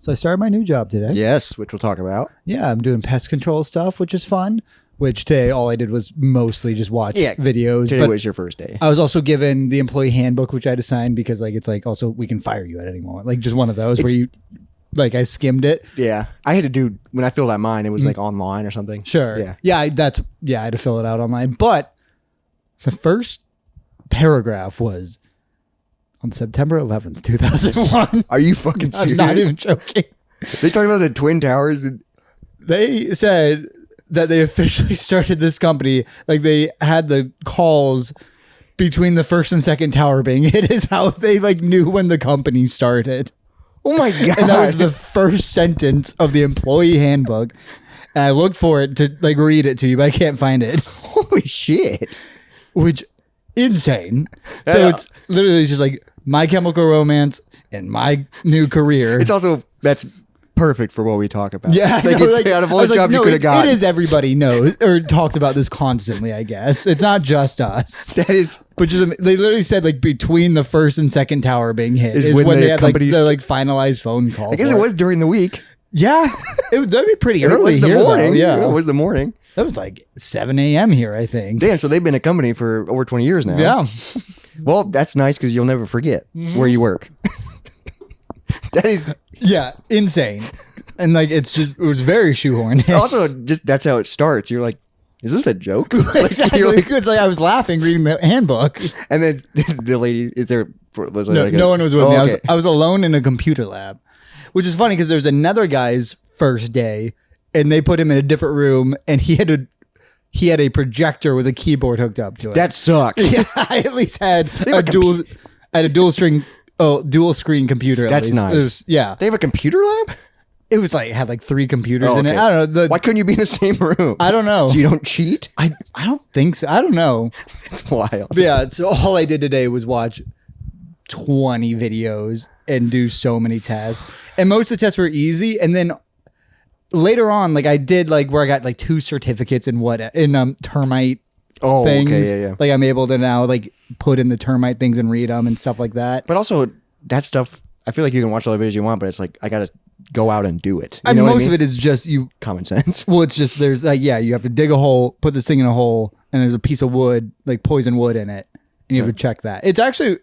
So I started my new job today. Yes, which we'll talk about. Yeah, I'm doing pest control stuff, which is fun. Which today, all I did was mostly just watch videos. Today was your first day. I was also given the employee handbook, which I had to sign because it's also we can fire you at any moment. Like just one of those where you, I skimmed it. Yeah. I had to do, when I filled out mine, it was online or something. Sure. Yeah. Yeah, I had to fill it out online. But the first paragraph was on September 11th, 2001. Are you fucking serious? I'm not even joking. They talking about the Twin Towers? They said that they officially started this company. Like they had the calls between the first and second tower being hit is how they knew when the company started. Oh my God. And that was the first sentence of the employee handbook. And I looked for it to read it to you, but I can't find it. Holy shit. Which insane. So it's literally just My Chemical Romance and my new career. It's also, that's perfect for what we talk about. Yeah, out of all the jobs you could have gotten. It is everybody knows or talks about this constantly, I guess. It's not just us. That is. But they literally said between the first and second tower being hit is when they had the finalized phone call. I guess it was during the week. Yeah. That'd be pretty early here, morning. Though. Yeah. It was the morning. That was 7 a.m. here, I think. Damn, so they've been a company for over 20 years now. Yeah. Well, that's nice because you'll never forget where you work. That is. Yeah, insane. And it was very shoehorned. Also, just that's how it starts. You're like, is this a joke? Exactly. It's I was laughing reading the handbook. And then the lady, is there? No one was with me. Okay. I was alone in a computer lab, which is funny because there's another guy's first day, and they put him in a different room, and he had a projector with a keyboard hooked up to it. That sucks. Yeah, I at least had a dual screen computer. That's nice. They have a computer lab. It was had 3 computers in it. I don't know. Why couldn't you be in the same room? I don't know. So you don't cheat? I don't think so. I don't know. It's wild. But yeah. So all I did today was watch 20 videos and do so many tests. And most of the tests were easy. And then later on, I did where I got 2 certificates in termite things. Okay, yeah. I'm able to now put in the termite things and read them and stuff like that. But also that stuff, I feel like you can watch all the videos you want, but it's I got to go out and do it. Most of it is just common sense. Well, it's just there's you have to dig a hole, put this thing in a hole, and there's a piece of wood, poison wood in it, and you have to check that. It's actually,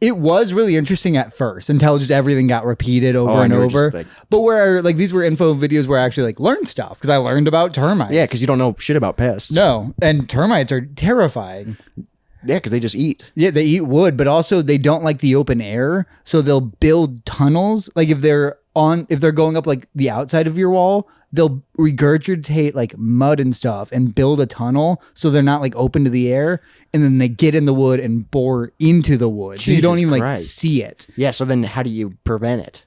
it was really interesting at first until just everything got repeated over and over. But where these were info videos where I actually learned stuff because I learned about termites. Yeah, because you don't know shit about pests. No, and termites are terrifying. Yeah, because they just eat. Yeah, they eat wood, but also they don't like the open air, so they'll build tunnels. If they're going up the outside of your wall, they'll regurgitate mud and stuff and build a tunnel so they're not open to the air, and then they get in the wood and bore into the wood. So you don't even see it. Yeah, so then how do you prevent it?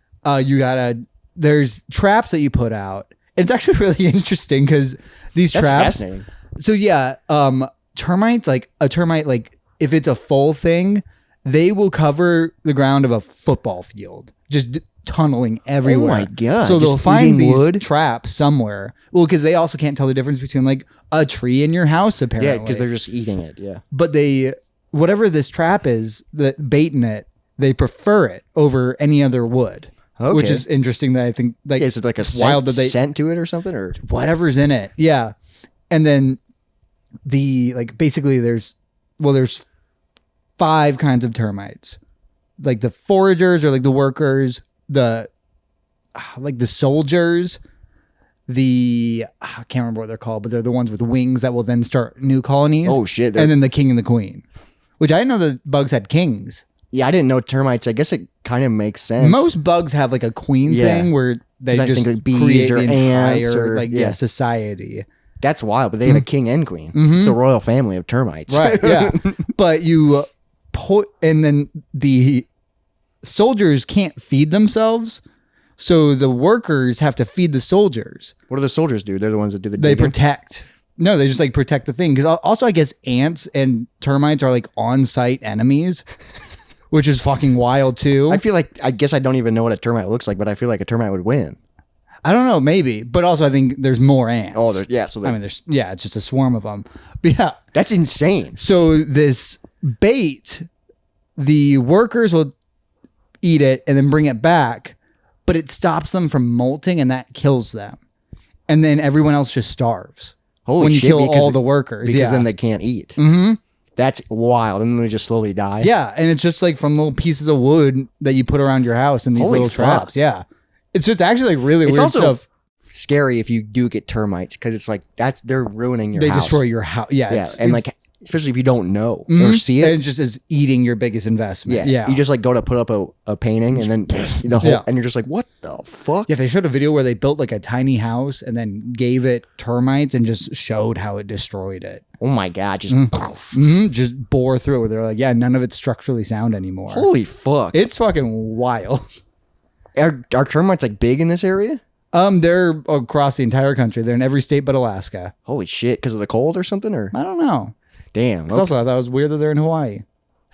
There's traps that you put out. It's actually really interesting because these That's traps. Fascinating. So yeah, termites, a termite, if it's a full thing, they will cover the ground of a football field, just tunneling everywhere. Oh my God. So they'll find these wood? traps somewhere. Well, because they also can't tell the difference between a tree in your house, apparently. Yeah, because they're just eating it. Yeah. But whatever this trap is, that bait in it, they prefer it over any other wood. Okay. Which is interesting that I think is it a scent to it or something, or whatever's in it. Yeah. And then basically there's 5 kinds of termites, the foragers or the workers, the soldiers, I can't remember what they're called, but they're the ones with wings that will then start new colonies. Oh shit. And then the king and the queen, which I didn't know the bugs had kings. Yeah, I didn't know termites. I guess it kind of makes sense. Most bugs have a queen thing where they just bees create or the entire ants society. That's wild, but they have a king and queen. Mm-hmm. It's the royal family of termites. Right, yeah. But and then the soldiers can't feed themselves, so the workers have to feed the soldiers. What do the soldiers do? They're the ones that do the They digging? protect. No, they just protect the thing. Because also I guess ants and termites are on-site enemies, which is fucking wild too. I guess I don't even know what a termite looks like, but I feel like a termite would win. I don't know, maybe, but also I think there's more ants. Oh, it's just a swarm of them. But yeah, that's insane. So this bait, the workers will eat it and then bring it back, but it stops them from molting and that kills them. And then everyone else just starves. Holy when you shit, kill because- all the workers. Because Yeah. then they can't eat. Mm-hmm. That's wild. And then they just slowly die. Yeah, and it's just like from little pieces of wood that you put around your house in these Holy little fuck. traps. Yeah. It's just actually like really It's weird also stuff. scary if you do get termites because it's like they're ruining your They house. destroy your house. Yeah. Yeah, It's, and it's- like especially if you don't know or Mhm. see And it. it just is eating your biggest investment. Yeah, Yeah. You just like go to put up a painting and then the whole Yeah. and you're just like, what the fuck? Yeah, they showed a video where they built like a tiny house and then gave it termites and just showed how it destroyed it. Oh my god! Just Just bore through it. They're like, yeah, none of it's structurally sound anymore. holy fuck! It's fucking wild. Are termites like big in this area? They're across the entire country. They're in every state but Alaska. Holy shit! Because of the cold or something? Or I don't know. damn, It's also, I thought it was weird that they're in Hawaii.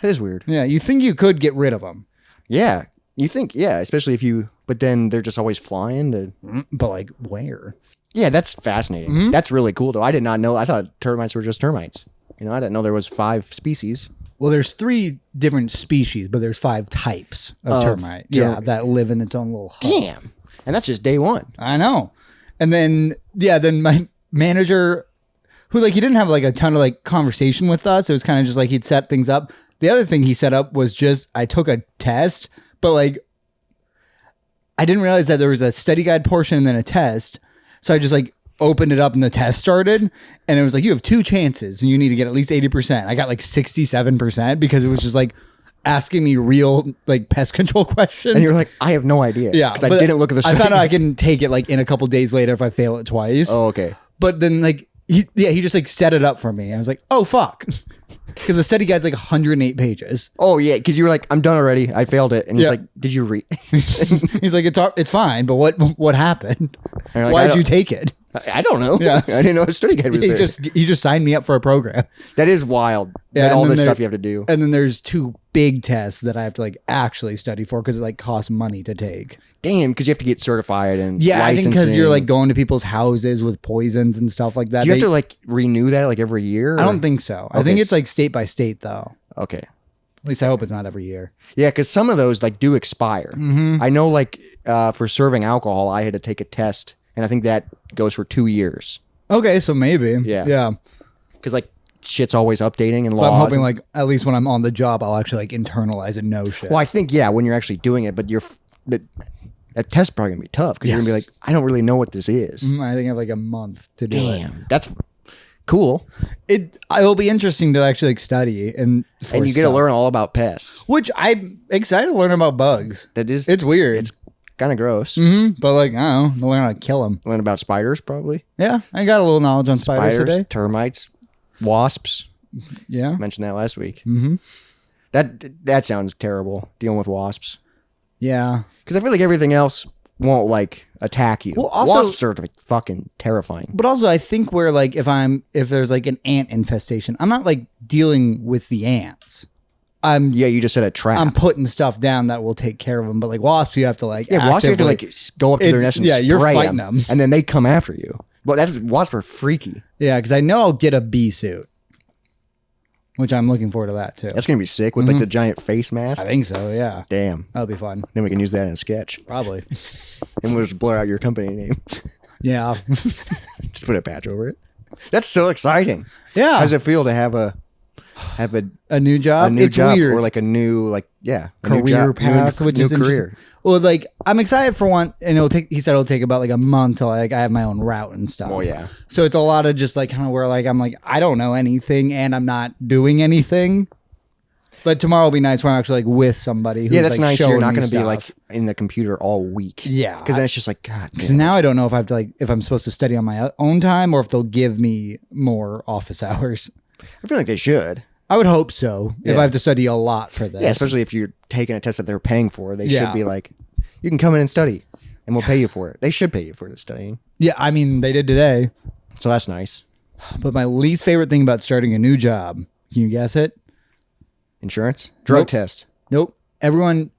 that is weird. Yeah, you think you could get rid of them, Yeah, you think especially if you, but then they're just always flying to. but like where? Yeah, that's fascinating. That's really cool though. I did not know. I thought termites were just termites. You know, I didn't know there was 5 species. Well, there's 3 different species, but there's 5 types of termite. Yeah, that live in its own little hut. Damn, and that's just day one. I know. And then then my manager, who like he didn't have like a ton of like conversation with us. It was kind of just like he'd set things up. The other thing he set up was just I took a test, but like I didn't realize that there was a study guide portion and then a test. So I just like opened it up and the test started and it was like you have 2 chances and you need to get at least 80%. I got like 67% because it was just like asking me real like pest control questions. And you're like, I have no idea. Yeah, because I but didn't look at the. I found out I can take it like in a couple days later if I fail it twice. Oh, okay. But then like he just like set it up for me. I was like, oh fuck, because the study guide's like 108 pages. Oh yeah, because you were like, I'm done already. I failed it, and he's Yeah. like, Did you read? He's like, it's fine, but what happened? you're like, Why'd I you don't- take it? I don't know. Yeah. I didn't know a study guide was He there. just signed me up for a program. That is wild. Yeah, Yeah, and all then this there- stuff you have to do. And then there's 2 big tests that I have to like actually study for because it like costs money to take. Damn, because you have to get certified and Yeah, I think because you're licensing. like going to people's houses with poisons and stuff like that. Do you have They- to like renew that like every year? I or- don't think so. I think Okay. it's like state by state though. Okay. At least I hope it's not every year. Yeah, because some of those like do expire. Mm-hmm. I know, like for serving alcohol, I had to take a test, and I think that goes for 2 years. Okay, so maybe. Yeah. Yeah. Because like shit's always updating and But laws. I'm hoping and- like at least when I'm on the job, I'll actually like internalize and know shit. well, I think when you're actually doing it, but that test's probably gonna be tough because you're gonna be like, I don't really know what this is. I think I have like a month to do it. Damn, that's cool, It will be interesting to actually like study and and you get to learn all about pests. Which I'm excited to learn about bugs. That is, It's weird. It's kind of gross. But like I don't know, to learn how to kill them. Learn about spiders, probably. Yeah, I got a little knowledge on spiders, today. termites, wasps. Yeah. I mentioned that last week. Mm-hmm. That sounds terrible. Dealing with wasps. Yeah. Because I feel like everything else won't like attack you. Well, also- wasps are like, fucking terrifying. But also I think where like if there's like an ant infestation, I'm not like dealing with the ants. Yeah, you just said a trap. I'm putting stuff down that will take care of them. But like wasps, you have to like wasps you have to actively- like go up to their nest and you're spray fighting them. and then they come after you. But wasps are freaky. Yeah, because I know I'll get a bee suit, which I'm looking forward to that too. That's gonna be sick with like the giant face mask. I think so. Yeah, Damn. that'll be fun. Then we can use that in a sketch, Probably. and we'll just blur out your company name. Yeah. Just put a patch over it. That's so exciting. Yeah. How does it feel to have a A new job. new It's job weird. or like a new a new Career job, path, which new is interesting. career? Well, like I'm excited for one, and he said it'll take about like a month till like I have my own route and stuff. Oh, yeah. So it's a lot of just like kind of where like I'm like I don't know anything and I'm not doing anything. But tomorrow will be nice when I'm actually like with somebody. Who's, Yeah, that's like, nice. You're showing not me going to be stuff. like in the computer all week. Yeah. Because then it's just like, God Because damn. now I don't know if I have to like if I'm supposed to study on my own time or if they'll give me more office hours. I feel like they should. I would hope so. If Yeah. I have to study a lot for this. Yeah, especially if you're taking a test that they're paying for. They Yeah. should be like, you can come in and study, and we'll pay you for it. They should pay you for the studying. Yeah, I mean they did today. So that's nice. But my least favorite thing about starting a new job, can you guess it? Insurance? Drug Nope. test. Nope. Everyone,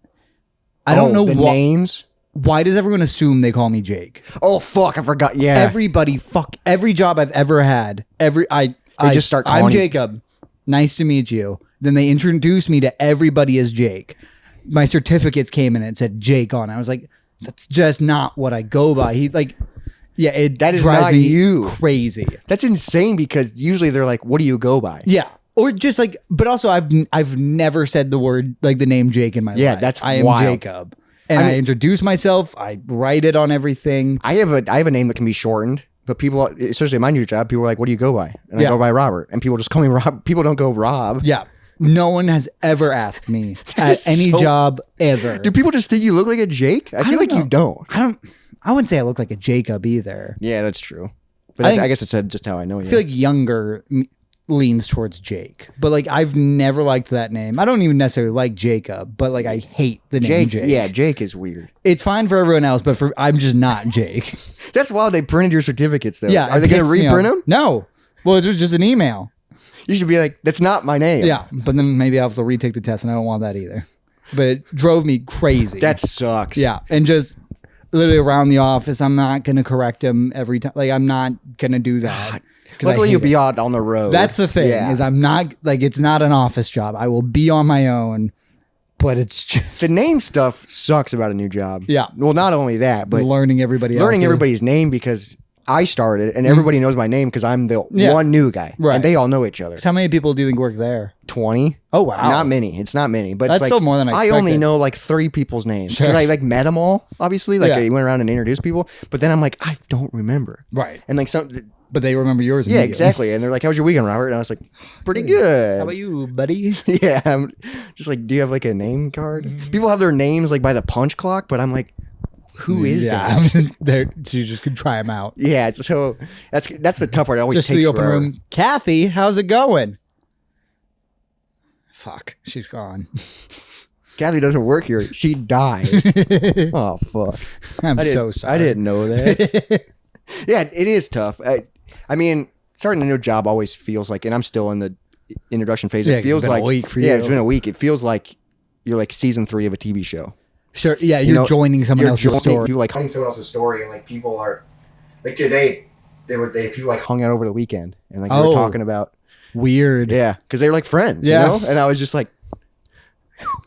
I don't know the why. names. Why does everyone assume they call me Jake? Oh, fuck. I forgot. Yeah. Everybody, every job I've ever had. I just start I'm calling you- Jacob. Nice to meet you. Then they introduced me to everybody as Jake. My certificates came in and it said Jake on it. I was like, that's just not what I go by. He like, yeah, That is drives not me you. crazy. That's insane because usually they're like, what do you go by? Yeah. Or just like, but also I've never said the word like the name Jake in my life. That's I am wild. Jacob, and I introduce myself. I write it on everything. I have a name that can be shortened, but people, especially at my new job, people are like, what do you go by? And I Yeah. go by Robert. And people just call me Rob. People don't go Rob. Yeah. No one has ever asked me at is any so- job ever. Do people just think you look like a Jake? I feel don't like you know. don't. I wouldn't say I look like a Jacob either. Yeah, that's true. But I I guess it's just how I know you. I feel like younger leans towards Jake, but like I've never liked that name. I don't even necessarily like Jacob, but like I hate the name Jake. Yeah, Jake is weird. It's fine for everyone else, but I'm just not Jake. That's wild. They printed your certificates though. Yeah, Are they going to reprint them? No. Well, it was just an email. You should be like, that's not my name. Yeah, but then maybe I'll have to retake the test, and I don't want that either. But it drove me crazy. That sucks. Yeah, and just literally around the office, I'm not gonna correct him every time. Like I'm not gonna do that. 'Cause Luckily, I you'll hate be it. out on the road. That's the thing Yeah. is I'm not like it's not an office job. I will be on my own, but it's just The name stuff sucks about a new job. Yeah. Well, not only that, but learning everybody else. everybody's name because I started and everybody knows my name because I'm the Yeah. one new guy. Right. And they all know each other. How many people do you think work there? 20. Oh wow, Not many. It's not many, but That's it's like, still more than I only expected. know like 3 people's names Sure. because I like met them all. Obviously, like Yeah. I went around and introduced people, but then I'm like, I don't remember. Right. And like But they remember yours. yeah, immediately. exactly. And they're like, "How was your weekend, Robert?" And I was like, "Pretty good." How about you, buddy? Yeah, I'm just like, do you have like a name card? Mm-hmm. People have their names like by the punch clock, but I'm like, who is that? There, so you just could try them out. Yeah, so that's the tough part. It always Just to takes the open forever. room. Kathy, how's it going? Fuck, she's gone. Kathy doesn't work here. She died. Oh fuck! I'm I so didn't- sorry. I didn't know that. Yeah, it is tough. I mean, starting a new job always feels like, and I'm still in the introduction phase. Yeah, It 'cause it's feels been a like week for Yeah, you. it's been a week. It feels like you're like season 3 of a TV show. Sure. Yeah, you're joining someone else's story. You like telling someone else's story, and like people are like today. People like hung out over the weekend, and like they were Oh. talking about Weird. yeah, because they were like friends, Yeah. you know. And I was just like,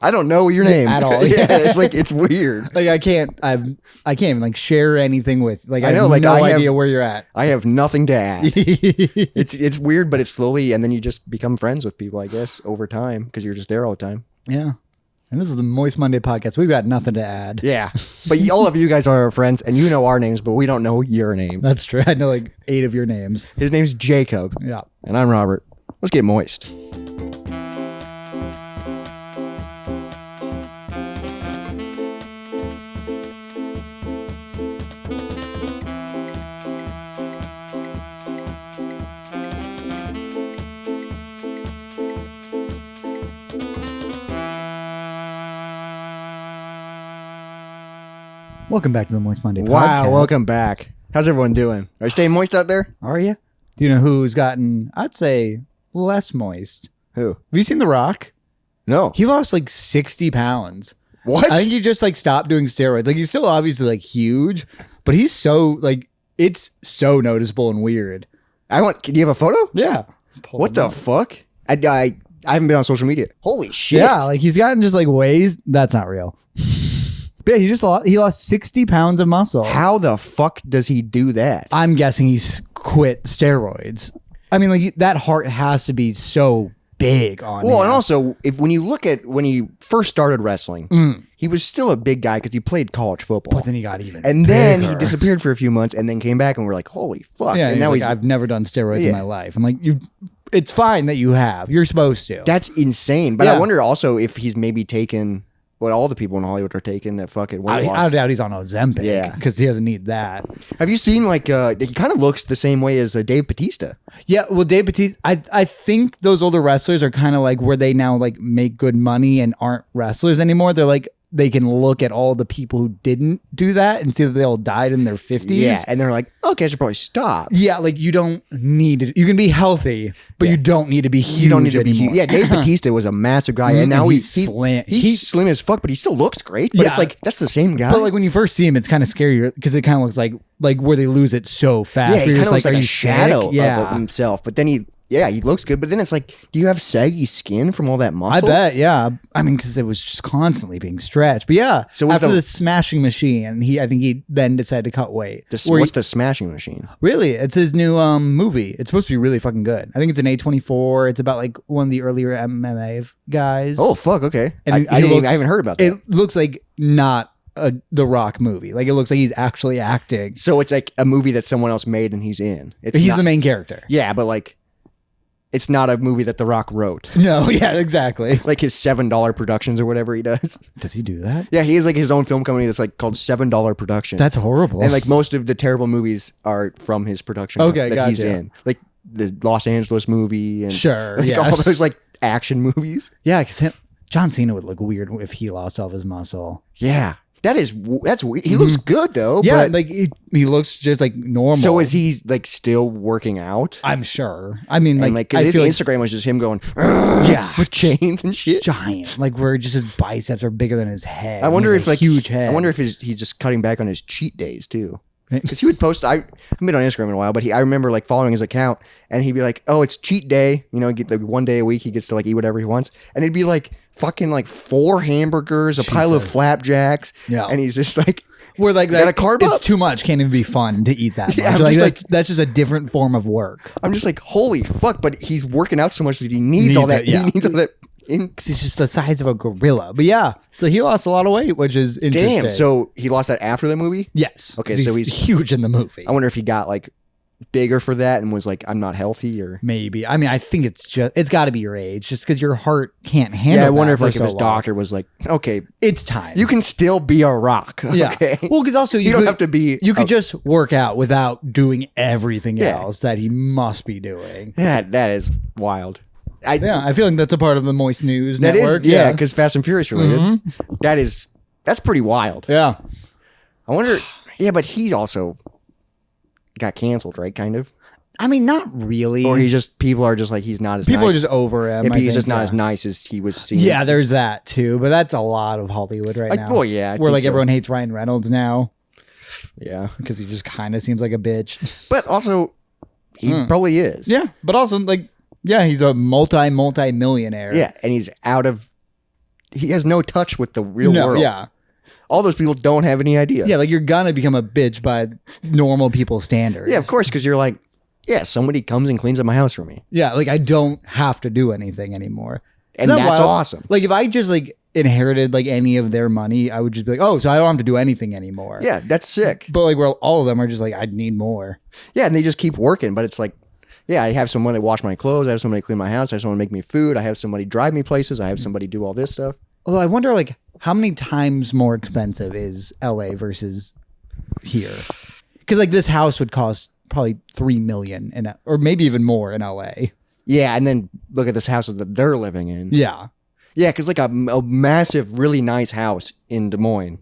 I don't know your name At all. Yeah, it's like it's weird. Like I can't even like share anything with. Like I I know, have like, no I have- idea where you're at. I have nothing to add. It's weird, but it's slowly, and then you just become friends with people, I guess, over time because you're just there all the time. Yeah. And this is the Moist Monday podcast. We've got nothing to add. Yeah, but all of you guys are our friends, and you know our names, but we don't know your names. That's true. I know like 8 of your names. His name's Jacob, Yeah. and I'm Robert. Let's get moist. Welcome back to the Moist Monday podcast. Wow, welcome back. How's everyone doing? Are you staying moist out there? Are you? Do you know who's gotten, I'd say, less moist? Who? Have you seen The Rock? No. He lost like 60 pounds. What? I think he just like stopped doing steroids. Like he's still obviously like huge, but he's so like, it's so noticeable and weird. Can you have a photo? Yeah. What the fuck? I haven't been on social media. Holy shit. Yeah, like he's gotten just like ways. That's not real. But yeah, he lost 60 pounds of muscle. How the fuck does he do that? I'm guessing he's quit steroids. I mean, like that heart has to be so big on Well, him. and also, when you look at when he first started wrestling, he was still a big guy because he played college football. But then he got even And then he bigger. disappeared for a few months and then came back and we're like, holy fuck. Yeah, and now he's like, I've never done steroids in Yeah. my life. I'm like, it's fine that you have. You're supposed to. that's insane. But Yeah. I wonder also if he's maybe taken what all the people in Hollywood are taking that fucking weight I loss. doubt he's on Ozempic. Yeah. Because he doesn't need that. Have you seen like he kind of looks the same way as Dave Bautista? Yeah, well, Dave Bautista, I think those older wrestlers are kind of like where they now like make good money and aren't wrestlers anymore. They're like, they can look at all the people who didn't do that and see that they all died in their 50s. Yeah, and they're like, okay, I should probably stop. Yeah, like you don't need it. You can be healthy, but you don't need to be huge. You don't need to be anymore. huge. Yeah, Dave Bautista was a massive guy, and now And he's slim. He's slim as fuck, but he still looks great. But Yeah. it's like that's the same guy. But like when you first see him, it's kind of scary because it kind of looks like where they lose it so fast. yeah, where he you're kind of just looks like are a you shadow sick? Yeah. of himself. But then he yeah, he looks good. But then it's like, do you have saggy skin from all that muscle? I bet, yeah. I mean, because it was just constantly being stretched. But yeah, So was after the- the smashing machine, I think he then decided to cut weight. What's the smashing machine? Really, it's his new movie. It's supposed to be really fucking good. I think it's an A24. It's about like one of the earlier MMA guys. Oh fuck, okay. And I haven't heard about that. It looks like not a The Rock movie. Like it looks like he's actually acting. So it's like a movie that someone else made and he's in. He's the main character. Yeah, but like, it's not a movie that The Rock wrote. No, yeah, exactly. Like his $7 productions or whatever he does. Does he do that? Yeah, he has like his own film company that's like called $7 Productions. That's horrible. And like most of the terrible movies are from his production Okay, that he's gotcha. in. Like the Los Angeles movie and Sure, like yeah. all those like action movies. Yeah, because John Cena would look weird if he lost all of his muscle. Yeah. That's weird. He looks good though. Yeah, but, like he looks just like normal. so is he like still working out? I'm sure. I mean, And like because I his feel like Instagram was just him going, Yeah. with chains and shit. giant, like where just his biceps are bigger than his head. I wonder He has if a like huge head. I wonder if he's just cutting back on his cheat days too. Because he would post. I haven't been on Instagram in a while, but I remember like following his account, and he'd be like, "Oh, it's cheat day." You know, get like 1 day a week he gets to like eat whatever he wants, and it'd be like fucking like 4 hamburgers, a pile of flapjacks, Yeah. and he's just like, Where like gotta that, carb it's up. too much. Can't even be fun to eat that much. Yeah, I'm like, just like- that's just a different form of work. I'm just like, holy fuck! But he's working out so much that he needs all Needs that. it, yeah. He needs all that. Because he's just the size of a gorilla. But yeah, so he lost a lot of weight, which is interesting. Damn. So he lost that after the movie. yes. Okay, 'cause so he's he's- huge in the movie. I wonder if he got like bigger for that and was like, I'm not healthy or. Maybe. I mean, I think it's got to be your age, just because your heart can't handle. Yeah, I wonder that if for like if so his long. doctor was like, okay, It's time. you can still be a rock. Yeah. Okay. Well, because also You don't could- have to be You could a- just work out without doing everything Yeah. else that he must be doing. Yeah, that is wild. Yeah, I feel like that's a part of the Moist News That network. is, yeah, because Fast and Furious related. That's pretty wild. yeah. I wonder. Yeah, but he also got canceled, right? Kind of, I mean, not really. or people are just like he's not as People nice. are just over him. Yeah, I he's think, just not yeah. as nice as he was seen. Yeah, there's that too, but that's a lot of Hollywood right Like, now. well, yeah, I where think like so. everyone hates Ryan Reynolds now yeah. because he just kind of seems like a bitch. But also, he probably is. Yeah, but also like, yeah, he's a multi-millionaire. Yeah, and he's out of. He has no touch with the real No, world. yeah, All those people don't have any idea. yeah. Like you're gonna become a bitch by normal people's standards. Yeah, of course, because you're like, yeah, somebody comes and cleans up my house for me. Yeah, like I don't have to do anything anymore. And Isn't that that's wild? awesome. Like if I just like inherited like any of their money, I would just be like, oh, so I don't have to do anything anymore. Yeah, that's sick. But like, well, all of them are just like, I'd need more. Yeah, and they just keep working, but it's like, yeah, I have someone to wash my clothes. I have somebody to clean my house. I have someone to make me food. I have somebody drive me places. I have somebody do all this stuff. Although I wonder, like, how many times more expensive is LA versus here? Because like this house would cost probably $3 million, or maybe even more in LA. Yeah, and then look at this house that they're living in. Yeah, Yeah, because like a massive, really nice house in Des Moines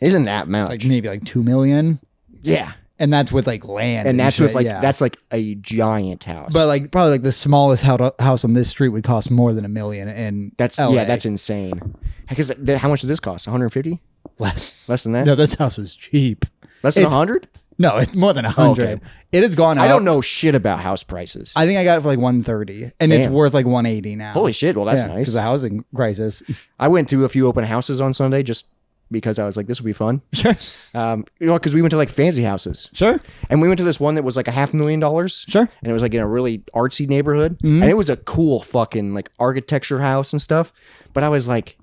isn't that much. like maybe like $2 million, yeah, and that's with like land, and that's with shit, like yeah. that's like a giant house. But like probably like the smallest house on this street would cost more than $1 million, and that's LA. yeah, that's insane. Because how much did this cost? 150? less. Less than that? No, this house was cheap. Less than it's- 100? No, it's more than 100. Okay. It has gone up. I don't know shit about house prices. I think I got it for like 130, and it's Damn. worth like 180 now. Holy shit! Well, that's Yeah, nice. because the housing crisis. I went to a few open houses on Sunday just because I was like, this will be fun. Sure, Because we went to like fancy houses. sure, And we went to this one that was like $500,000. sure. And it was like in a really artsy neighborhood. And it was a cool fucking like architecture house and stuff. But I was like,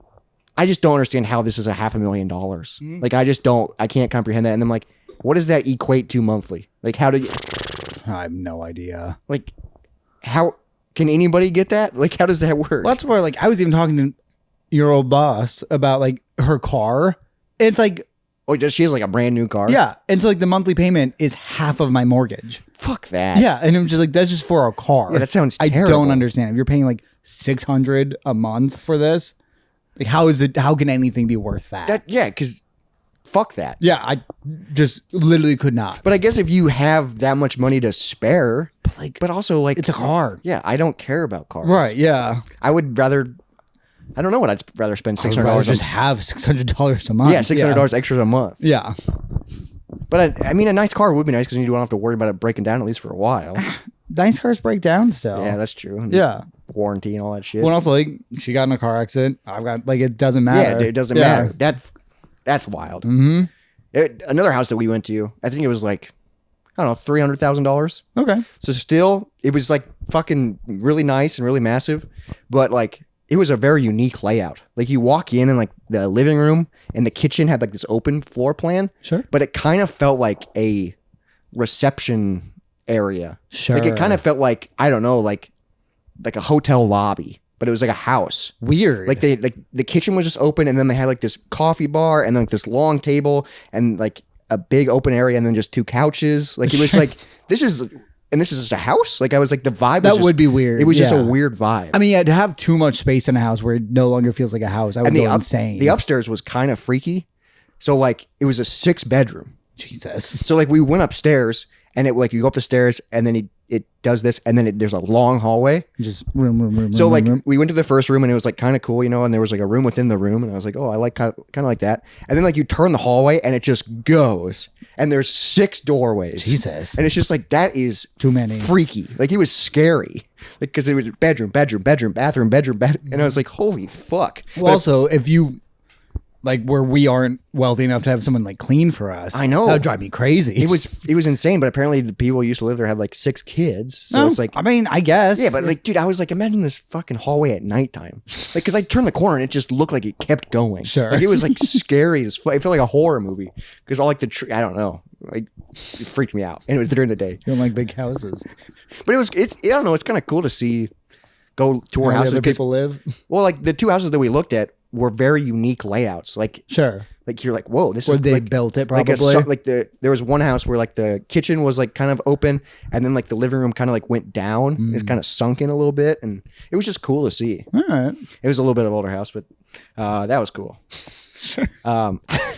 I just don't understand how this is $500,000. Like, I can't comprehend that. And I'm like, what does that equate to monthly? Like, how do you, I have no idea. like, how can anybody get that? Like, how does that work? Well, that's where like I was even talking to your old boss about like her car. It's like, Oh, she has like a brand new car? yeah, and so like the monthly payment is half of my mortgage. Fuck that. Yeah, and I'm just like, that's just for a car. Yeah, that sounds I terrible. don't understand. If you're paying like $600 a month for this, like how can anything be worth that? Yeah, because fuck that. Yeah, I just literally could not. But I guess if you have that much money to spare, but also like It's a car. yeah, I don't care about cars. Right, yeah. I would rather. I don't know what I'd rather spend I'd $600. rather just have $600 a month. Yeah, $600 extra a month. Yeah. But I mean, a nice car would be nice because you don't have to worry about it breaking down at least for a while. nice cars break down still. Yeah, that's true. Yeah. Warranty and all that shit. Well, also, like, she got in a car accident. I've got, like, it doesn't matter. Yeah, it doesn't matter. That's wild. Mm-hmm. Another house that we went to, I think it was like, I don't know, $300,000. Okay. So still, it was like fucking really nice and really massive, but like it was a very unique layout. Like you walk in and like the living room and the kitchen had like this open floor plan. Sure. But it kind of felt like a reception area. Sure. Like it kind of felt like, I don't know, like a hotel lobby, but it was like a house. Weird. Like the kitchen was just open and then they had like this coffee bar and like this long table and like a big open area and then just two couches. Like it was like, this is just a house. Like I was like, the vibe was would be weird. It was just a weird vibe. I mean, yeah, to have too much space in a house where it no longer feels like a house, I would go insane. The upstairs was kind of freaky. So like it was a 6-bedroom. Jesus. So like we went upstairs and it like you go up the stairs and then it does this and then there's a long hallway. Just room. So like room. we went to the first room and it was like kind of cool, you know, and there was like a room within the room and I was like, oh, I like kind of like that. And then like you turn the hallway and it just goes and there's 6 doorways. Jesus. And it's just like, that is Too many. freaky. Like it was scary. Like, cause it was bedroom, bathroom. And I was like, holy fuck. Well, also, if you, like, where we aren't wealthy enough to have someone like clean for us. I know. That would drive me crazy. It was insane, but apparently the people who used to live there had like 6 kids. So it's like, I mean, I guess. yeah, but like, dude, I was like, imagine this fucking hallway at nighttime. Like, cause I turned the corner and it just looked like it kept going. Sure. Like it was like scary as fuck. It felt like a horror movie. Cause all like I don't know. Like it freaked me out. And it was during the day. You don't like big houses. But it's I don't know, it's kind of cool to see, go tour Where houses. other people live. Well, like the 2 houses that we looked at were very unique layouts. Like, Sure. like you're like, whoa, this Where is they like, built it like probably. there was one house where like the kitchen was like kind of open and then like the living room kind of like went down. It kind of sunk in a little bit and it was just cool to see. All right. It was a little bit of an older house, but that was cool.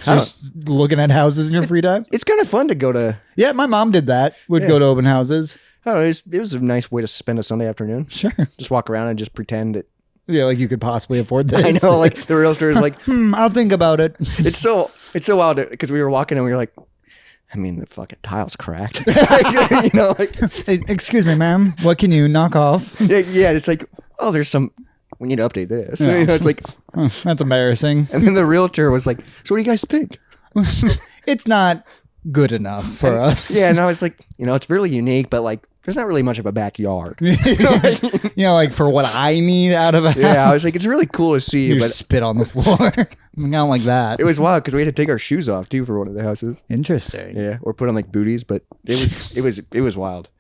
Just looking at houses in your free time. It's kind of fun to go to. Yeah, my mom did that. Would go to open houses. I don't know, it was a nice way to spend a Sunday afternoon. Sure. Just walk around and just pretend it. Yeah, like you could possibly afford this. I know, like the realtor is like, I'll think about it. it's so wild because we were walking and we were like, I mean, the fucking tile's cracked. You know, like, Hey, excuse me, ma'am. What can you knock off? yeah, it's like, oh, we need to update this. Yeah. You know, it's like, Oh, that's embarrassing. and then the realtor was like, so what do you guys think? It's not good enough for us. Yeah, and I was like, you know, it's really unique, but like, there's not really much of a backyard. You know, like for what I need out of a house. Yeah, I was like, it's really cool to see, You but spit on the floor. I don't like that. it was wild because we had to take our shoes off too for one of the houses. Interesting. Yeah, or put on like booties, but it was wild.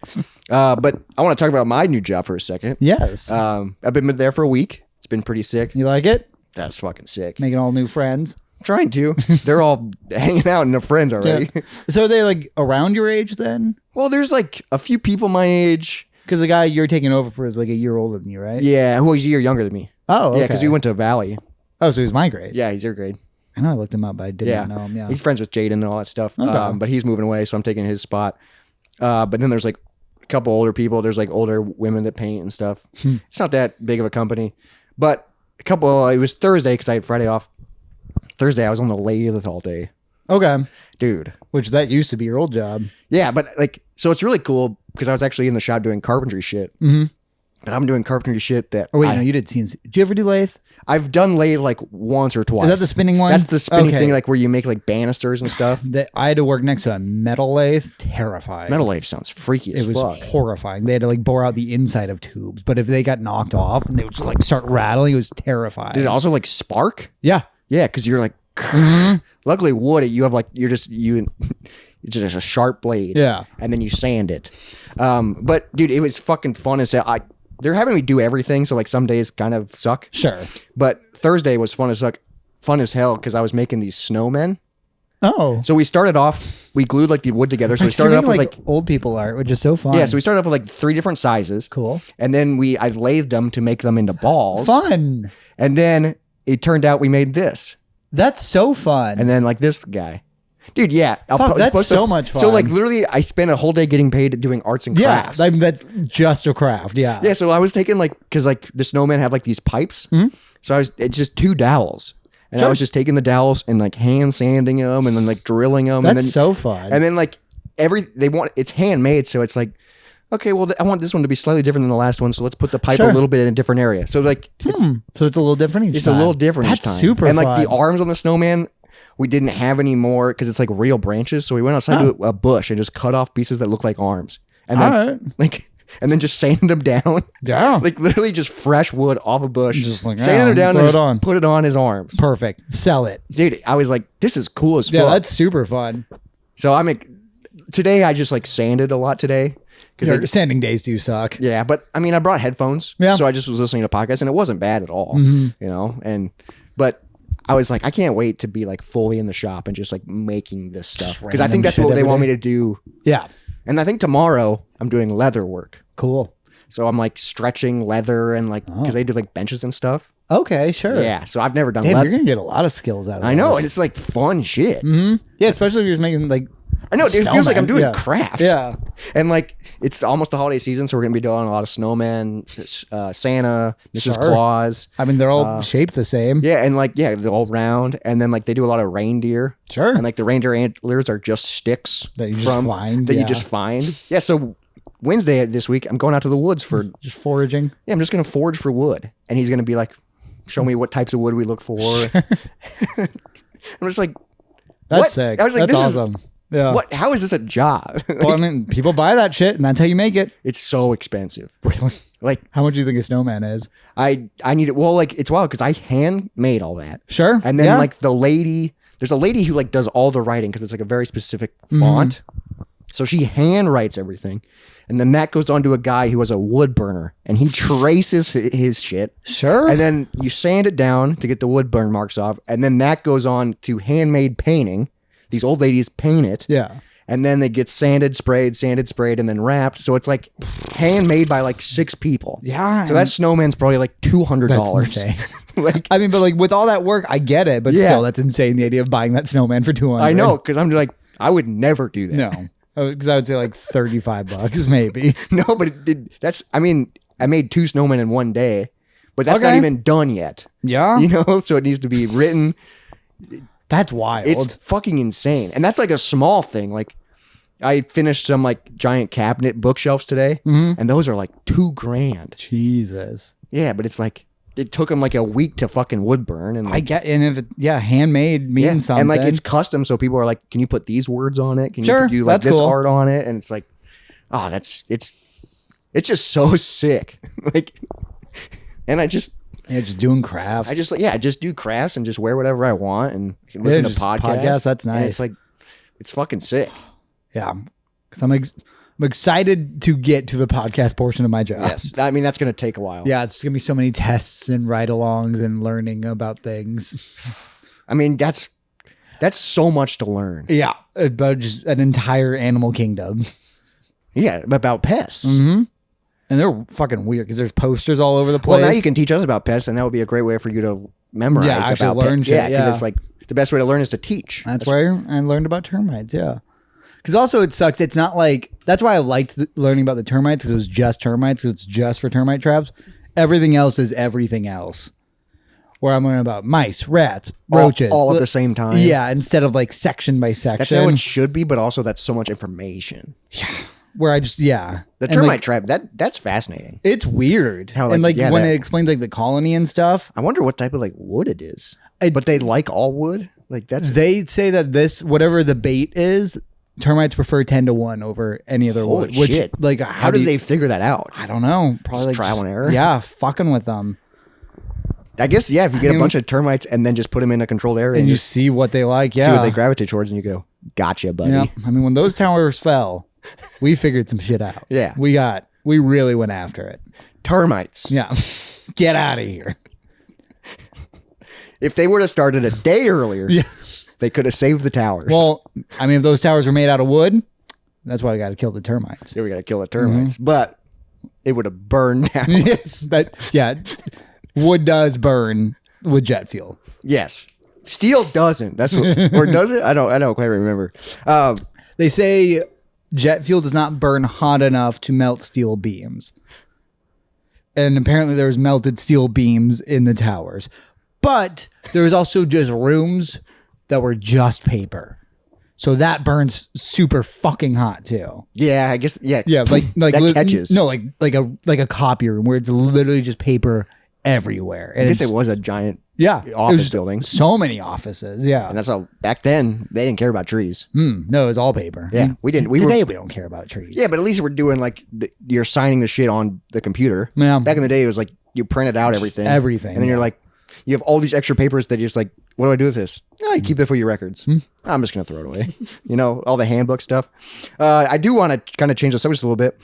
But I want to talk about my new job for a second. Yes. I've been there for a week. It's been pretty sick. You like it? That's fucking sick. Making all new friends. Trying to. They're all hanging out and they're friends already. Yeah. So are they like around your age then? Well, there's like a few people my age. Because the guy you're taking over for is like a year older than you, right? Yeah, who is a year younger than me. Oh, okay. Yeah, because he went to Valley. Oh, so he's my grade. Yeah, he's your grade. I know I looked him up, but I did not know him. Yeah. He's friends with Jaden and all that stuff. Okay. But he's moving away, so I'm taking his spot. But then there's like a couple older people. There's like older women that paint and stuff. It's not that big of a company. But it was Thursday because I had Friday off. Thursday, I was on the lathe all day. Okay. Dude. Which that used to be your old job. Yeah, but like, so it's really cool because I was actually in the shop doing carpentry shit. Mm-hmm. But I'm doing carpentry shit that. Oh, wait, no, you did CNC. Did you ever do lathe? I've done lathe like once or twice. Is that the spinning one? That's the spinning Okay. thing, like where you make like banisters and stuff. I had to work next to a metal lathe. Terrifying. Metal lathe sounds freaky as It was fuck. horrifying. They had to like bore out the inside of tubes, but if they got knocked off and they would just like start rattling, it was terrifying. Did it also like spark? Yeah. Yeah, because you're like. Luckily, wood. You have like it's just a sharp blade. Yeah. and then you sand it. But dude, it was fucking fun as hell. They're having me do everything, so like some days kind of suck. Sure. But Thursday was fun as hell because I was making these snowmen. Oh. So we started off. We glued like the wood together. So we You're started off making, with like old people art, which is so fun. yeah. So we started off with like 3 different sizes. Cool. And then I lathed them to make them into balls. Fun. And then it turned out we made this. That's so fun. And then like this guy. Dude, yeah. That's so much fun. So like literally I spent a whole day getting paid at doing arts and yeah, crafts. that's just a craft. Yeah. Yeah, so I was taking like, because like the snowman had like these pipes. So it's just 2 dowels. And I was just taking the dowels and like hand sanding them and then like drilling them. That's and then, so fun. And then like it's handmade. So it's like okay, well, I want this one to be slightly different than the last one, so let's put the pipe Sure. a little bit in a different area. So like, So it's a little different each it's time. a little different That's each time. super and like fun. the arms on the snowman, we didn't have any more because it's like real branches. So we went outside to a bush and just cut off pieces that look like arms, and then All right. like, and then just sanded them down. Yeah. Like literally just fresh wood off a bush, Just like, sanded them down throw and it just on. put it on his arms. Perfect. Sell it. Dude, I was like, this is cool as Yeah, fuck. that's super fun. So I'm like, today I just like sanded a lot today. Your sanding days do suck. Yeah, but I mean, I brought headphones, Yeah. so I just was listening to podcasts, and it wasn't bad at all, you know. But I was like, I can't wait to be like fully in the shop and just like making this stuff because I random think that's shit what they every want day. me to do. Yeah. And I think tomorrow I'm doing leather work, Cool. so I'm like stretching leather and like because they do like benches and stuff. Okay, sure. Yeah, so I've never done Damn, leather. you're gonna get a lot of skills out of I know, this. and it's like fun shit. Yeah, especially if you're just making like I know, it feels like I'm snowman. doing Yeah. crafts. Yeah. And like it's almost the holiday season, so we're gonna be doing a lot of snowmen, Santa, Mrs. Sure. Claus. I mean, they're all shaped the same. Yeah, and like they're all round, and then like they do a lot of reindeer. Sure. And like the reindeer antlers are just sticks That you just find, That yeah. you just find. Yeah. So Wednesday this week, I'm going out to the woods for. Just foraging. Yeah, I'm just gonna forage for wood, and he's gonna be like, show me what types of wood we look for. I'm just like, That's what? sick. I was like, That's this is awesome. Yeah. what? How is this a job? Well, I mean, people buy that shit, and that's how you make it. It's so expensive. Really? Like How much do you think a snowman is? I need it. Well, like it's wild because I handmade all that. Sure. And then Yeah. like there's a lady who like does all the writing because it's like a very specific Mm-hmm. font. So she hand writes everything. And then that goes on to a guy who has a wood burner and he traces his shit. Sure. And then you sand it down to get the wood burn marks off. And then that goes on to handmade painting. These old ladies paint it. Yeah. And then it gets sanded, sprayed, and then wrapped. So it's like handmade by like 6 people. Yeah. So that snowman's probably like $200. That's insane. Like I mean, but like with all that work, I get it. But Yeah. still, that's insane. The idea of buying that snowman for 200. I know, because I'm like, I would never do that. No. Because I would say like $35 maybe. No, but I mean, I made 2 snowmen in one day, but that's not Okay. even done yet. Yeah. You know, so it needs to be written. That's wild. It's fucking insane. And that's like a small thing. Like I finished some like giant cabinet bookshelves today, and those are like $2,000. Jesus. Yeah, but it's like, it took them like a week to fucking wood burn. And I like, get, and if it, handmade means yeah. something. And like it's custom, so people are like, can you put these words on it? Can Sure, you do like that's this cool. art on it? And it's like, oh, it's just so sick. Like, and I just doing crafts. just do crafts and just wear whatever I want and listen to just podcasts. that's And nice. it's like, it's fucking sick. Yeah. Because I'm excited to get to the podcast portion of my job. Yes. I mean, that's going to take a while. Yeah, it's going to be so many tests and ride-alongs and learning about things. I mean, that's so much to learn. Yeah, about just an entire animal kingdom. Yeah. About pests. And they're fucking weird because there's posters all over the place. Well, now you can teach us about pests, and that would be a great way for you to memorize. Yeah, actually about learn pests. shit, Yeah, because yeah. it's like the best way to learn is to teach. That's where I learned about termites. Yeah. Because also it sucks. It's not like, that's why I liked learning about the termites because it was just termites because it's just for termite traps. Everything else is everything else. Where I'm learning about mice, rats, roaches. all at the same time. Yeah, instead of like section by section. That's how it should be, but also that's so much information. where I just, yeah. The And, termite like, trap, that's fascinating. it's weird. How, and like, like yeah, when that- it explains like the colony and stuff, I wonder what type of like wood it is. It- But they like all wood? Like that's they say that this, whatever the bait is, termites prefer 10-1 over any other holy wood. Which, shit. like, how did they figure that out? I don't know. Probably like trial and error? Yeah, fucking with them. I guess, yeah, if you get mean- a bunch of termites and then just put them in a controlled area And and you just see what they like. Yeah. see what they gravitate towards and you go, gotcha, buddy. Yeah. I mean, when those towers fell, we figured some shit out. Yeah. We really went after it. Termites. Yeah. Get out of here. If they would have started a day earlier, Yeah. they could have saved the towers. Well, I mean, if those towers were made out of wood, that's why we got to kill the termites. yeah, we got to kill the termites. But it would have burned down. Yeah. Wood does burn with jet fuel. Yes. Steel doesn't. That's what, or does it? I don't quite remember. They say jet fuel does not burn hot enough to melt steel beams. And apparently there's melted steel beams in the towers. But there was also just rooms that were just paper. So that burns super fucking hot too. Yeah, I guess. Yeah, Yeah, like that catches. No, like a copy room where it's literally just paper everywhere. And I guess it was a giant it office was building. So many offices. Yeah, And that's how back then they didn't care about trees. no, it was all paper. Yeah, we didn't. We Today were, we don't care about trees. yeah, but at least we're doing like you're signing the shit on the computer. Yeah. Back in the day, it was like you printed out everything, Everything, and then you're yeah. like, you have all these extra papers that you're just like, what do I do with this? Oh, you keep it for your records. I'm just gonna throw it away. All the handbook stuff. I do want to kind of change the subject a little bit.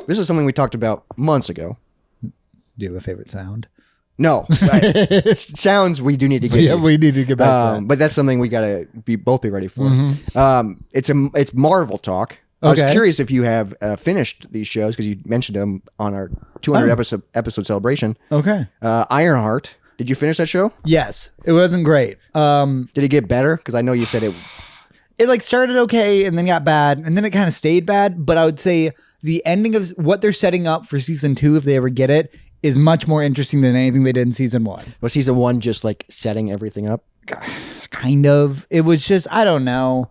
This is something we talked about months ago. Do you have a favorite sound? No, sounds we do need to get Yeah, to. we need to get back to that. But that's something we gotta both be ready for. It's Marvel talk. I was Okay. curious if you have finished these shows because you mentioned them on our 200 episode celebration. Okay. Ironheart. Did you finish that show? Yes, it wasn't great. Did it get better? Because I know you said it. It like started okay and then got bad and then it kind of stayed bad. But I would say the ending of what they're setting up for season 2, if they ever get it, is much more interesting than anything they did in season 1. Was season 1 just like setting everything up? Kind of. It was just, I don't know.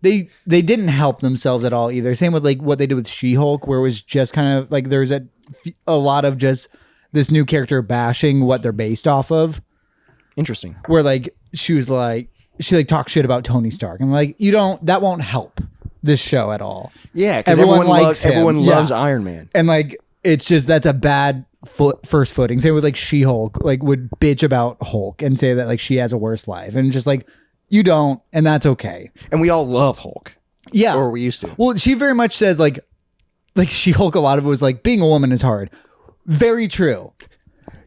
They didn't help themselves at all either. Same with like what they did with She-Hulk, where it was just kind of like there's a lot of just this new character bashing what they're based off of. Interesting. Where like she talked shit about Tony Stark. I'm like, that won't help this show at all. Yeah, because Everyone likes him. everyone Yeah. loves Iron Man. And like it's just that's a bad first footing. Same with like She-Hulk, like would bitch about Hulk and say that like she has a worse life, and just like you don't, and that's okay. And we all love Hulk. Yeah, Or we used to. Well, she very much said like She-Hulk. A lot of it was like being a woman is hard. Very true.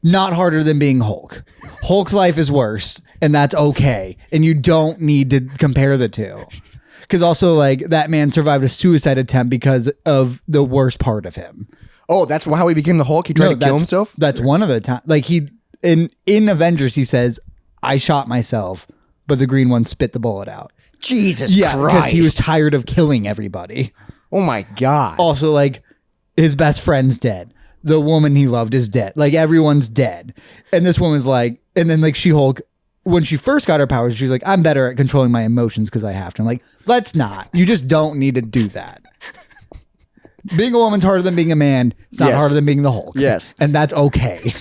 Not harder than being Hulk. Hulk's life is worse, and that's okay. And you don't need to compare the two. Because also, like, that man survived a suicide attempt because of the worst part of him. Oh, that's how he became the Hulk? He tried to kill himself? That's one of the times. Like, in Avengers, he says, I shot myself, but the green one spit the bullet out. Jesus Yeah, Christ. because he was tired of killing everybody. Oh my God. Also, like, his best friend's dead. The woman he loved is dead. Like, everyone's dead. And this woman's like, and then like She-Hulk, when she first got her powers, she's like, I'm better at controlling my emotions because I have to. I'm like, let's not. You just don't need to do that. Being a woman's harder than being a man. It's not Yes. harder than being the Hulk. Yes. And that's okay.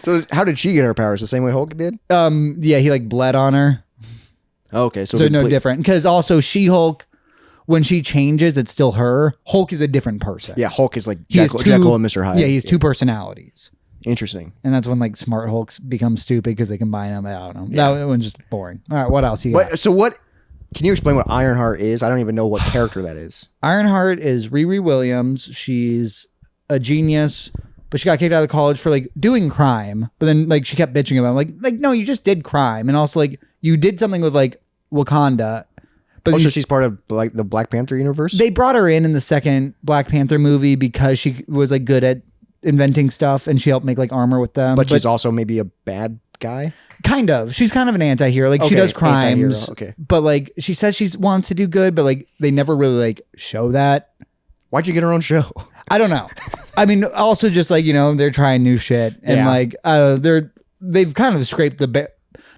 So how did she get her powers? The same way Hulk did? Yeah, he like bled on her. Okay, so So no different. Because also She-Hulk, when she changes, it's still her. Hulk is a different person. Yeah, Hulk is like He has Jekyll and Mr. Hyde. Yeah, he has two personalities. Interesting. And that's when like smart Hulks become stupid because they combine them. I don't know. That one's just boring. All right, what else you got? What? Can you explain what Ironheart is? I don't even know what character that is. Ironheart is Riri Williams. She's a genius, but she got kicked out of college for like doing crime. But then like she kept bitching about it. Like no, you just did crime, and also like you did something with like Wakanda. But So she's part of like the Black Panther universe? they brought her in the second Black Panther movie because she was like good at inventing stuff, and she helped make like armor with them. but she's also maybe a bad guy? Kind of. She's kind of an anti-hero. Like she Okay, does crimes. anti-hero, okay. But like she says she wants to do good, but like they never really like show that. Why'd you get her own show? I don't know. I mean, also just like, they're trying new shit and Yeah. like they've kind of scraped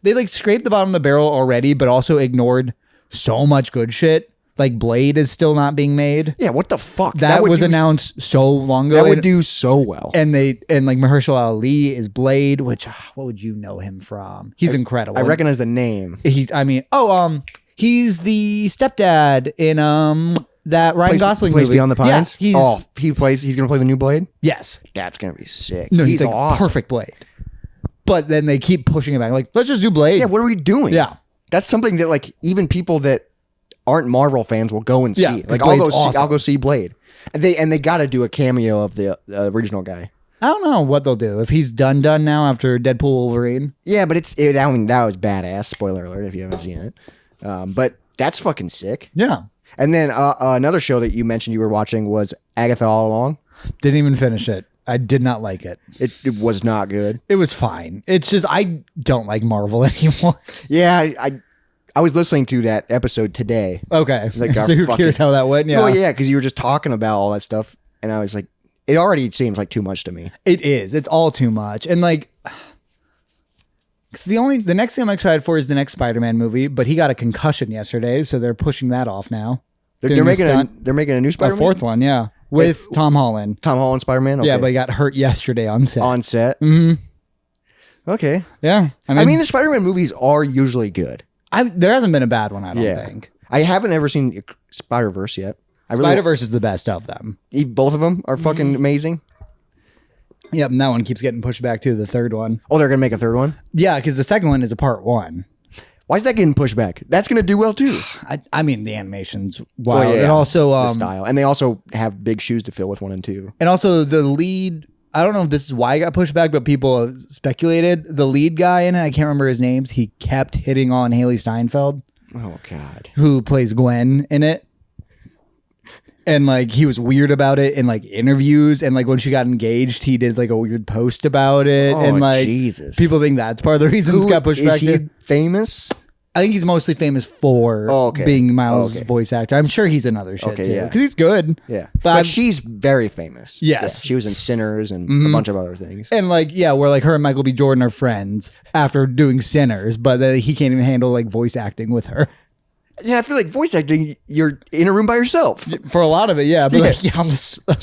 they like scraped the bottom of the barrel already, but also ignored so much good shit. Like Blade is still not being made. Yeah, what the fuck? That would was do- announced so long ago. That would and, do so well. and like Mahershala Ali is Blade, which what would you know him from? He's incredible. I recognize the name. He's the stepdad in that Ryan Gosling plays movie. Beyond the Pines? Yeah, he's gonna play the new Blade? yes. That's gonna be sick. No, he's like awesome. perfect Blade. But then they keep pushing it back. Like, let's just do Blade. Yeah, what are we doing? Yeah. That's something that like even people that aren't Marvel fans will go and see. Yeah, Like Blade's I'll awesome. go see Blade. And they got to do a cameo of the original guy. I don't know what they'll do if he's done now after Deadpool Wolverine. Yeah, but I mean that was badass. Spoiler alert if you haven't seen it. But that's fucking sick. Yeah. And then another show that you mentioned you were watching was Agatha All Along. Didn't even finish it. I did not like it. It was not good. It was fine. It's just I don't like Marvel anymore. Yeah, I was listening to that episode today. Okay. Like, so you're curious how that went? Yeah. Well, yeah, because you were just talking about all that stuff, and I was like, it already seems like too much to me. It is. It's all too much. And like 'Cause the next thing I'm excited for is the next Spider-Man movie, but he got a concussion yesterday, so they're pushing that off now. They're making a new a Spider-Man? fourth one, yeah, with Tom Holland. Tom Holland Spider-Man? Okay. Yeah, but he got hurt yesterday on set. On set? Mm-hmm. Okay. Yeah. I mean, the Spider-Man movies are usually good. There hasn't been a bad one, I don't think. I haven't ever seen Spider-Verse yet. Spider-Verse is the best of them. Both of them are fucking amazing. Yep, and that one keeps getting pushed back to the third one. Oh, they're going to make a third one? Yeah, because the second one is a part one. Why is that getting pushed back? That's going to do well, too. I mean, the animation's wild. Well, yeah, and also... the style. And they also have big shoes to fill with 1 and 2. And also the lead... I don't know if this is why it got pushed back, but people have speculated. The lead guy in it, I can't remember his names, he kept hitting on Haley Steinfeld. Oh, God. Who plays Gwen in it. And like he was weird about it in like interviews, and like when she got engaged, he did like a weird post about it. And like Jesus. People think that's part of the reason it's got pushed back. Is he famous? I think he's mostly famous for being Miles' voice actor. I'm sure he's in other shit too, because he's good. Yeah, but she's very famous. Yes, yeah, she was in Sinners and a bunch of other things. And like, yeah, where like her and Michael B. Jordan are friends after doing Sinners, but then he can't even handle like voice acting with her. Yeah, I feel like voice acting, you're in a room by yourself. For a lot of it, yeah. But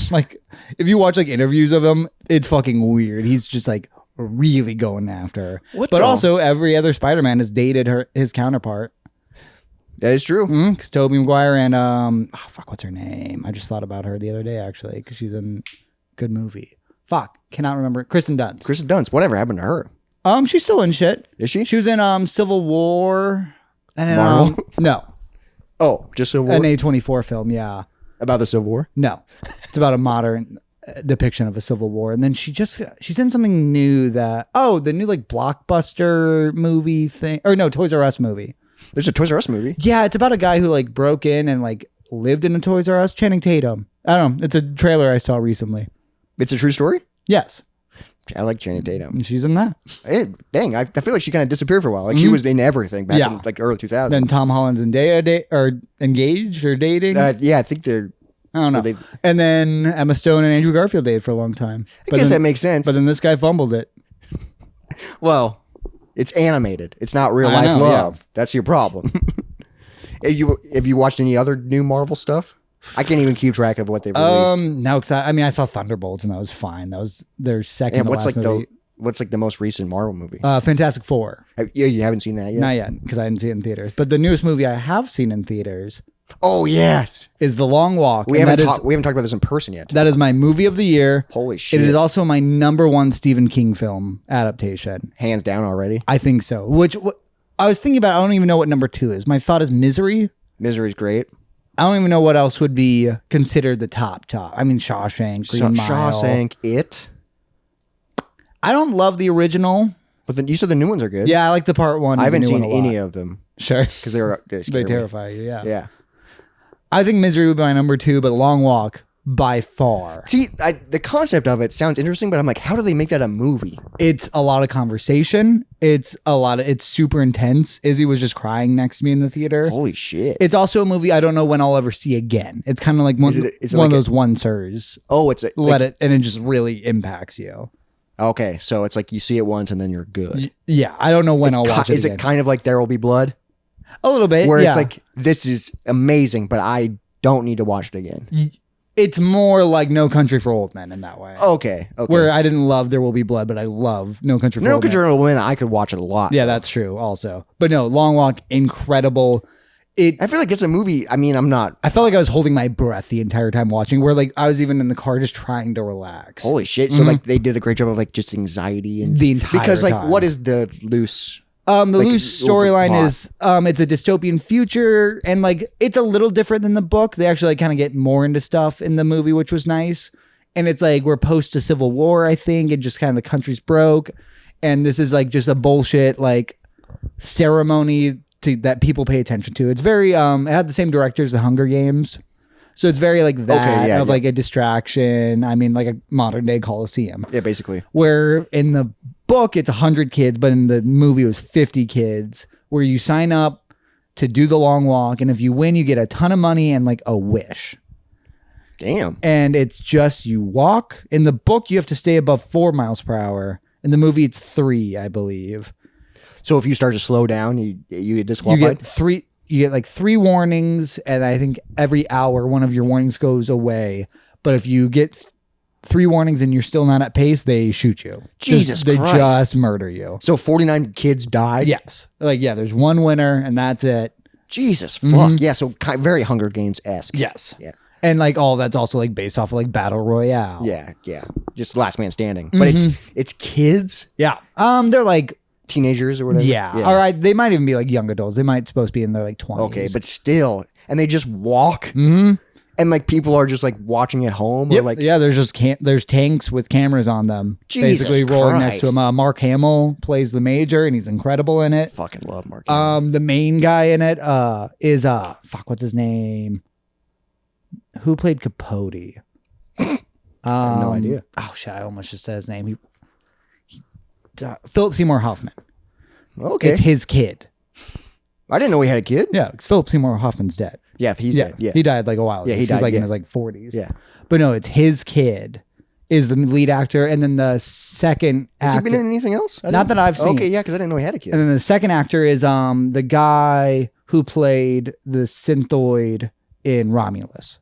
like, if you watch like interviews of him, it's fucking weird. He's just like really going after her. But also, every other Spider-Man has dated his counterpart. That is true. Because Tobey Maguire and what's her name? I just thought about her the other day actually, because she's in a good movie. Cannot remember. Kristen Dunst. Kristen Dunst. Whatever happened to her? She's still in shit. Is she? She was in Civil War. And then, Marvel? No. Oh, just Civil War? An A24 film, yeah. About the Civil War? No. It's about a modern depiction of a Civil War. And then she's in something new the new like blockbuster movie thing. Or no, Toys R Us movie. There's a Toys R Us movie? Yeah, it's about a guy who like broke in and like lived in a Toys R Us. Channing Tatum. I don't know. It's a trailer I saw recently. It's a true story? Yes. I like Channing Tatum. And she's in that. Dang, I feel like she kind of disappeared for a while. Like she was in everything back in like early 2000s. Then Tom Holland's and Zendaya are engaged or dating. Yeah, I think they're... I don't know. And then Emma Stone and Andrew Garfield dated for a long time. I guess that makes sense. But then this guy fumbled it. Well, it's animated. It's not real life love. Yeah. That's your problem. Have you watched any other new Marvel stuff? I can't even keep track of what they've released. No, because I saw Thunderbolts and that was fine. That was their second. What's last like movie. What's like the most recent Marvel movie? Fantastic Four. You haven't seen that yet? Not yet, because I didn't see it in theaters. But the newest movie I have seen in theaters. Oh yes, is The Long Walk. We haven't talked about this in person yet. That is my movie of the year. Holy shit! It is also my #1 Stephen King film adaptation. Hands down already. I think so. Which I was thinking about. I don't even know what #2 is. My thought is Misery. Misery's great. I don't even know what else would be considered the top. I mean, Shawshank, Green Mile. Shawshank, It. I don't love the original. But then you said the new ones are good. Yeah, I like the part one. I haven't seen any of them. Sure. Because they terrify you, yeah. Yeah. I think Misery would be my #2, but Long Walk by far. See, the concept of it sounds interesting, but I'm like, how do they make that a movie? It's a lot of conversation. It's super intense. Izzy was just crying next to me in the theater. Holy shit. It's also a movie I don't know when I'll ever see again. It's kind of like one of those one-sers. Oh, it's and it just really impacts you. Okay, so it's like you see it once and then you're good. Yeah, I don't know when I'll watch it again. Is it kind of like There Will Be Blood? A little bit, where it's like, this is amazing, but I don't need to watch it again. It's more like No Country for Old Men in that way. Okay. Where I didn't love There Will Be Blood, but I love No Country for Old Men. No Country for Old Men, I could watch it a lot. Yeah, that's true also. But no, Long Walk, incredible. I feel like it's a movie. I mean, I felt like I was holding my breath the entire time watching, where like I was even in the car just trying to relax. Holy shit. So like they did a great job of like just anxiety and the entire because like time. What is the loose loose storyline is it's a dystopian future, and like it's a little different than the book. They actually like kind of get more into stuff in the movie, which was nice. And it's like we're post a civil war, I think, and just kind of the country's broke, and this is like just a bullshit like ceremony that people pay attention to. It's very it had the same director as The Hunger Games, so it's very like that like a distraction. I mean, like a modern day Coliseum. Yeah, basically. Where in the book it's 100 kids, but in the movie it was 50 kids. Where you sign up to do the long walk, and if you win, you get a ton of money and like a wish. Damn. And it's just you walk. In the book, you have to stay above 4 miles per hour. In the movie, it's 3, I believe. So if you start to slow down, you get You disqualified. get three. You get like 3 warnings, and I think every hour one of your warnings goes away. But if you get 3 warnings and you're still not at pace, they shoot you. Jesus they Christ. just murder you. So 49 kids die. Yes, like there's one winner, and that's it. Jesus fuck. Yeah. So very Hunger Games esque. Yes. Yeah. And like all that's also like based off of like battle royale. Yeah. Yeah. Just last man standing. But it's kids, Yeah. They're like teenagers or whatever. yeah. All right. They might even be like young adults. They might supposed to be in their like 20s. Okay, but still, and they just walk, Mm-hmm. and like people are just like watching at home, or Yep. like Yeah, there's just there's tanks with cameras on them, Jesus basically rolling next to Christ. him. Mark Hamill plays the major, and he's incredible in it. fucking love Mark. The main guy in it is fuck, what's his name? Who played Capote? no idea. Oh shit, I almost just said his name. Philip Seymour Hoffman. Okay, It's his kid. I didn't know he had a kid. Yeah, because Philip Seymour Hoffman's dead. Yeah, if he's dead. Yeah, He died like a while ago. Yeah, he He's died, like in yeah. his like 40s. Yeah. But no, it's his kid is the lead actor, and then the second Has actor. he been in anything else? Not that I've seen. Okay, yeah, because I didn't know he had a kid. And then the second actor is the guy who played the synthoid in Romulus.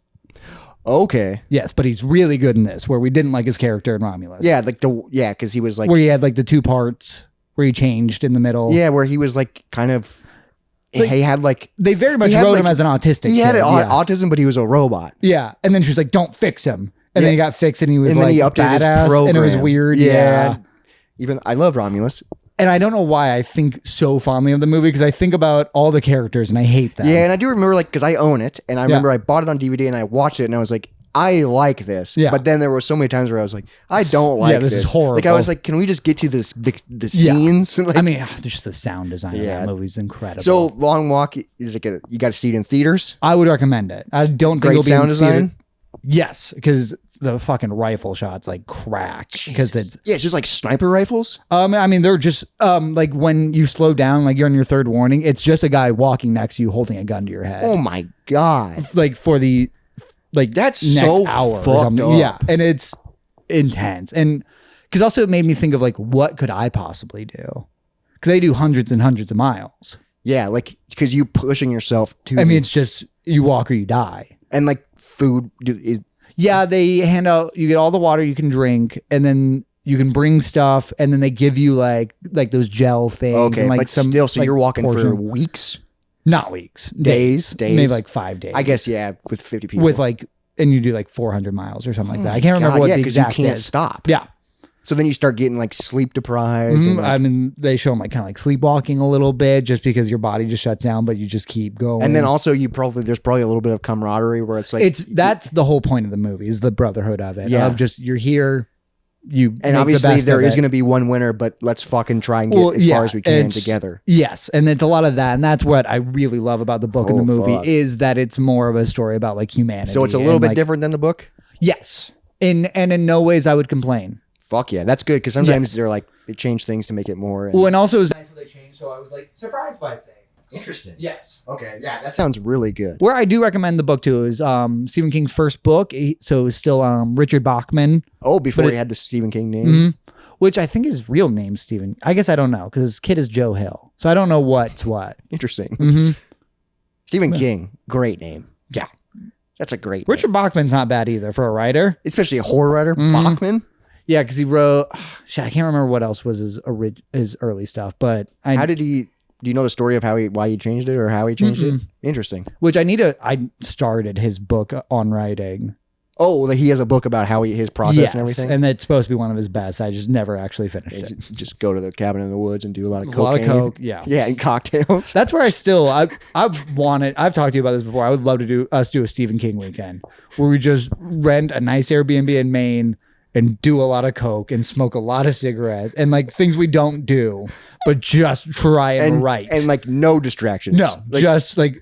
Okay, Yes, but he's really good in this, where we didn't like his character in Romulus. yeah, because he was like, Where he had like the 2 parts where he changed in the middle. yeah, where he was like kind of, Like- he had like They very much He had, wrote like- him as an autistic he had kid. autism, but he was a robot. Yeah. And then she was like, don't fix him. And Yeah. then he got fixed and he was And then like he updated his badass. program. And it was weird. Yeah. Even I love Romulus. And I don't know why I think so fondly of the movie, because I think about all the characters and I hate them. Yeah, and I do remember like because I own it, and I remember I bought it on DVD and I watched it, and I was like, I like this. Yeah. But then there were so many times where I was like, I don't like this is horrible. Like I was like, can we just get to this the scenes? Like, I mean, just the sound design of Yeah. that movie is incredible. so Long Walk is like you got to see it in theaters. I would recommend it. I don't think Great it'll be sound in theater. design. Yes, because the fucking rifle shots like crack. Because it's Yeah, it's just like sniper rifles. I mean, they're just like when you slow down, like you're on your 3rd warning, it's just a guy walking next to you holding a gun to your head. Oh my god, Like for the like That's next so hour or fucked something. up. Yeah, and it's intense, and because also it made me think of like what could I possibly do? Because they do hundreds and hundreds of miles. yeah, like because you pushing yourself to. I mean, it's just you walk or you die. and like food is Yeah, they hand out. You get all the water you can drink, and then you can bring stuff, and then they give you like those gel things. okay, and like but some still, so like, you're walking for portion. weeks, Not weeks, days, maybe like 5 days. I guess, yeah, with 50 people. with like, and you do like 400 miles or something like that. I can't remember God, what yeah, the because you exact can't is. stop. Yeah. So then you start getting like sleep deprived. and, like- I mean, they show them like kind of like sleepwalking a little bit just because your body just shuts down, but you just keep going. and then also there's probably a little bit of camaraderie where it's like that's the whole point of the movie is the brotherhood of it. Yeah. Of just you're here, you and obviously there is going to be one winner, but let's fucking try and get as far as we can it's- together. Yes, and it's a lot of that, and that's what I really love about the book and the Oh, movie fuck. is that it's more of a story about like humanity. So it's a little and, bit like, different than the book. Yes, and in no ways I would complain. Fuck yeah, that's good because sometimes Yes. they're like they change things to make it more. And, Well, and also it was nice what they changed, so I was like surprised by things. interesting. Yes. Okay, yeah, that sounds really good. Where I do recommend the book to is Stephen King's first book. So it's still Richard Bachman, Oh, before But he had the Stephen King name. which I think his real name Stephen. I guess I don't know because his kid is Joe Hill. So I don't know what's what. Interesting. Mm-hmm. Stephen King, great name. Yeah. That's a great name. Richard Bachman's not bad either for a writer. Especially a horror writer. Mm-hmm. Bachman. Yeah, because he wrote. Shit, I can't remember what else was his early stuff, but How did he? Do you know the story of why he changed it or how he changed it? Interesting. which I started his book on writing. Oh, he has a book about how his process Yes, and everything. and it's supposed to be one of his best. I just never actually finished it. Just go to the cabin in the woods and do a lot of A cocaine. lot of coke, yeah. Yeah, and cocktails. That's where I wanted. I've talked to you about this before. I would love to do a Stephen King weekend where we just rent a nice Airbnb in Maine and do a lot of coke and smoke a lot of cigarettes and like things we don't do, but just try and write and like no distractions. no, Like,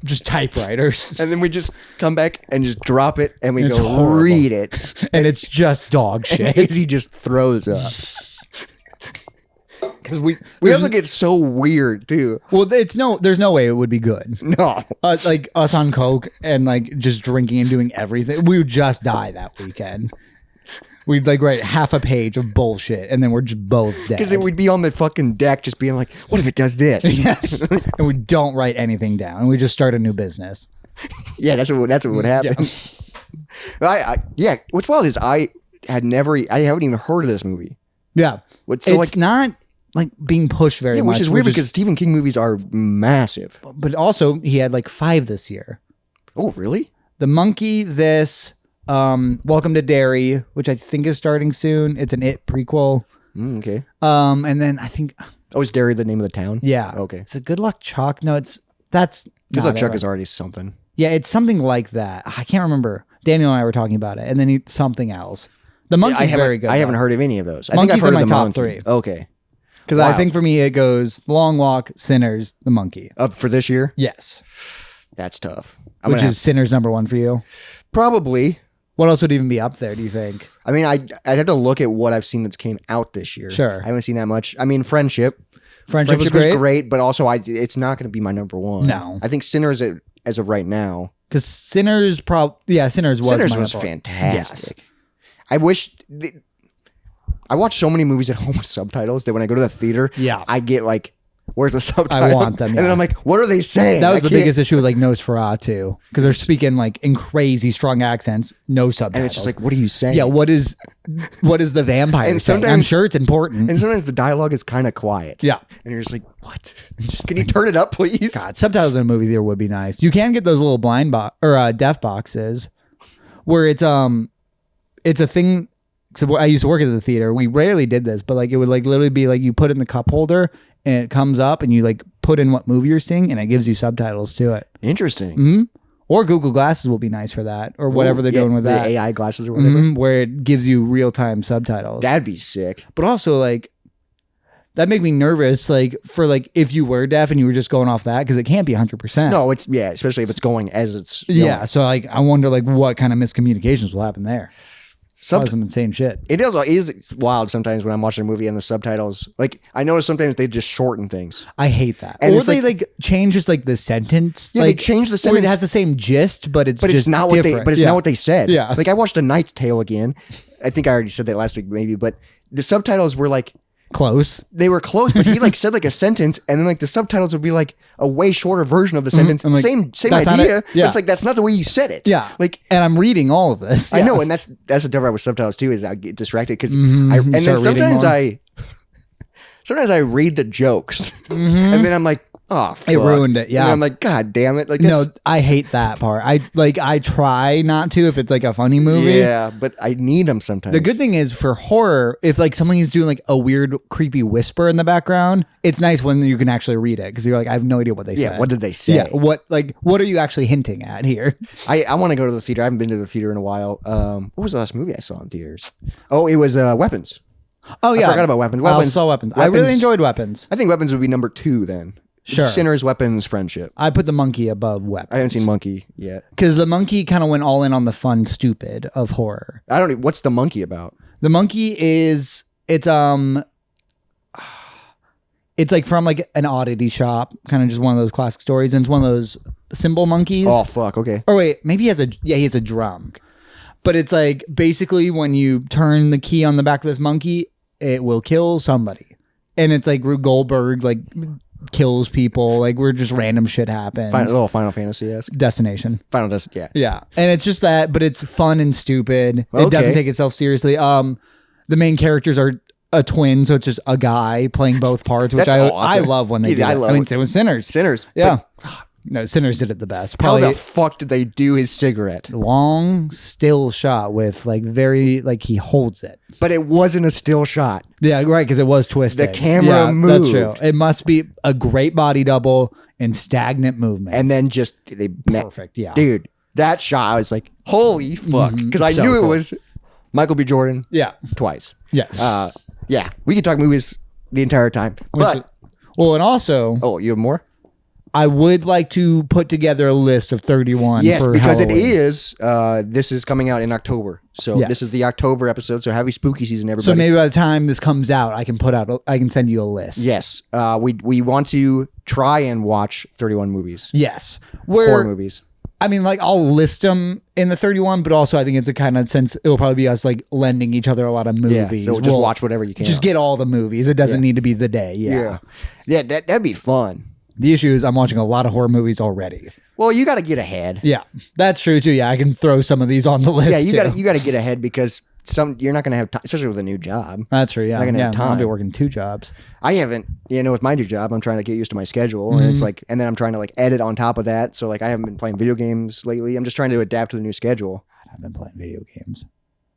just typewriters, and then we just come back and just drop it and we It's go horrible. read it. and it's just dog And shit. Izzy just throws up. Because we also get so weird too. Well, there's no way it would be good. No. Like us on coke and like just drinking and doing everything, we would just die that weekend. We'd like write half a page of bullshit, and then we're just both dead. Because we'd be on the fucking deck just being like, what if it does this? And we don't write anything down, and we just start a new business. Yeah, that's what would happen. Yeah. What's wild is I haven't even heard of this movie. Yeah. It's not like being pushed very much. Which is weird because Stephen King movies are massive. But also, he had like 5 this year. Oh, really? The Monkey, this, Welcome to Derry, which I think is starting soon. It's an It prequel. Okay. And then I think... Oh, is Derry the name of the town? Yeah. Okay. It's a Good Luck Chuck. No, that's... Good Luck Chuck is already something. Yeah, it's something like that. I can't remember. Daniel and I were talking about it, and then something else. The Monkey's very good. I haven't heard of any of those. Monkey's in my top 3. Okay. Because I think for me it goes Long Walk, Sinners, The Monkey. For this year? Yes. That's tough. Which is Sinners number 1 for you? Probably. What else would even be up there, do you think? I mean, I'd have to look at what I've seen that's came out this year. Sure. I haven't seen that much. I mean, Friendship. Friendship was great, but also it's not going to be my number 1. No. I think Sinners as of right now. Because Sinners was fantastic. Yes. I wish... I watch so many movies at home with subtitles that when I go to the theater, I get like, where's the subtitle? I want them, And then I'm like, what are they saying? That was the biggest issue with like Nosferatu, because they're speaking like in crazy strong accents, no subtitles. And it's just like, what are you saying? Yeah, what is the vampire saying? I'm sure it's important. And sometimes the dialogue is kind of quiet. Yeah. And you're just like, what? Can you turn it up, please? God, subtitles in a movie theater would be nice. You can get those little blind deaf boxes where it's a thing. So I used to work at the theater. We rarely did this, but like it would like literally be like you put it in the cup holder and it comes up and you like put in what movie you're seeing and it gives you subtitles to it. Interesting. Mm-hmm. Or Google Glasses will be nice for that, or whatever they're doing with the that. AI glasses or whatever. Where it gives you real-time subtitles. That'd be sick. But also like that make me nervous, like for like if you were deaf and you were just going off that, because it can't be 100%. No, especially if it's going as it's going. Yeah. So like I wonder like what kind of miscommunications will happen there. Some insane shit. It is wild sometimes when I'm watching a movie and the subtitles. Like I notice sometimes they just shorten things. I hate that. And or they like change just like the sentence. Yeah, like, they change the sentence. Or it has the same gist, but it's not different. what they not what they said. Yeah. Like I watched A Knight's Tale again. I think I already said that last week maybe, but the subtitles were like close. They were close, but he like said like a sentence, and then like the subtitles would be like a way shorter version of the sentence. Like, same idea. Yeah. But it's like that's not the way you said it. Yeah. Like, and I'm reading all of this. I know, and that's the difference with subtitles too. Is I get distracted because sometimes I read the jokes, and then I'm like, oh, fuck. It ruined it. Yeah. And I'm like, God damn it. Like, no, I hate that part. I try not to if it's like a funny movie. Yeah, but I need them sometimes. The good thing is for horror, if like someone is doing like a weird, creepy whisper in the background, it's nice when you can actually read it because you're like, I have no idea what they said. Yeah, what did they say? Yeah, what are you actually hinting at here? I want to go to the theater. I haven't been to the theater in a while. What was the last movie I saw in theaters? Oh, it was Weapons. Oh yeah, I forgot about Weapons. I saw Weapons. I really enjoyed Weapons. I think Weapons would be number 2 then. Sure. Sinners, Weapons, Friendship. I put The Monkey above Weapons. I haven't seen Monkey yet. Because The Monkey kind of went all in on the fun, stupid of horror. What's The Monkey about? The Monkey it's like from like an oddity shop, kind of just one of those classic stories, and it's one of those symbol monkeys. Oh fuck, okay. Or wait, maybe he has a drum. But it's like basically when you turn the key on the back of this monkey, it will kill somebody. And it's like Rube Goldberg like kills people, like we're just random shit happens. A little Final Fantasy-esque. Destination. Yeah. Yeah. And it's just that, but it's fun and stupid. Okay. It doesn't take itself seriously. The main characters are a twin, so it's just a guy playing both parts, which I love when they do. I mean, it was Sinners. Yeah. No, Sinners did it the best. Probably, how the fuck did they do his cigarette? Long still shot with like very like he holds it, but it wasn't a still shot. Yeah, right, because it was twisted. The camera moved. That's true. It must be a great body double and stagnant movement, and then just perfect. Yeah, dude, that shot I was like, holy fuck, because I knew it was Michael B. Jordan. Yeah, twice. Yes. Yeah, we could talk movies the entire time, and also, you have more. I would like to put together a list of 31. Yes, for because Halloween. it is. This is coming out in October, so this is the October episode. So happy spooky season, everybody. So maybe by the time this comes out, I can send you a list. Yes, we want to try and watch 31 movies. Yes, horror movies. I mean, like, I'll list them in the 31, but also I think it's a kind of sense it'll probably be us like lending each other a lot of movies. So just watch whatever you can. Just get all the movies. It doesn't need to be the day. Yeah, that'd be fun. The issue is I'm watching a lot of horror movies already. Well, you got to get ahead. Yeah, that's true too. Yeah, I can throw some of these on the list. Yeah, you got to get ahead because you're not going to have time, especially with a new job. That's true. Yeah, Not gonna have time. I'll be working 2 jobs. I haven't, with my new job, I'm trying to get used to my schedule, and it's like, and then I'm trying to like edit on top of that. So like, I haven't been playing video games lately. I'm just trying to adapt to the new schedule. I've been playing video games.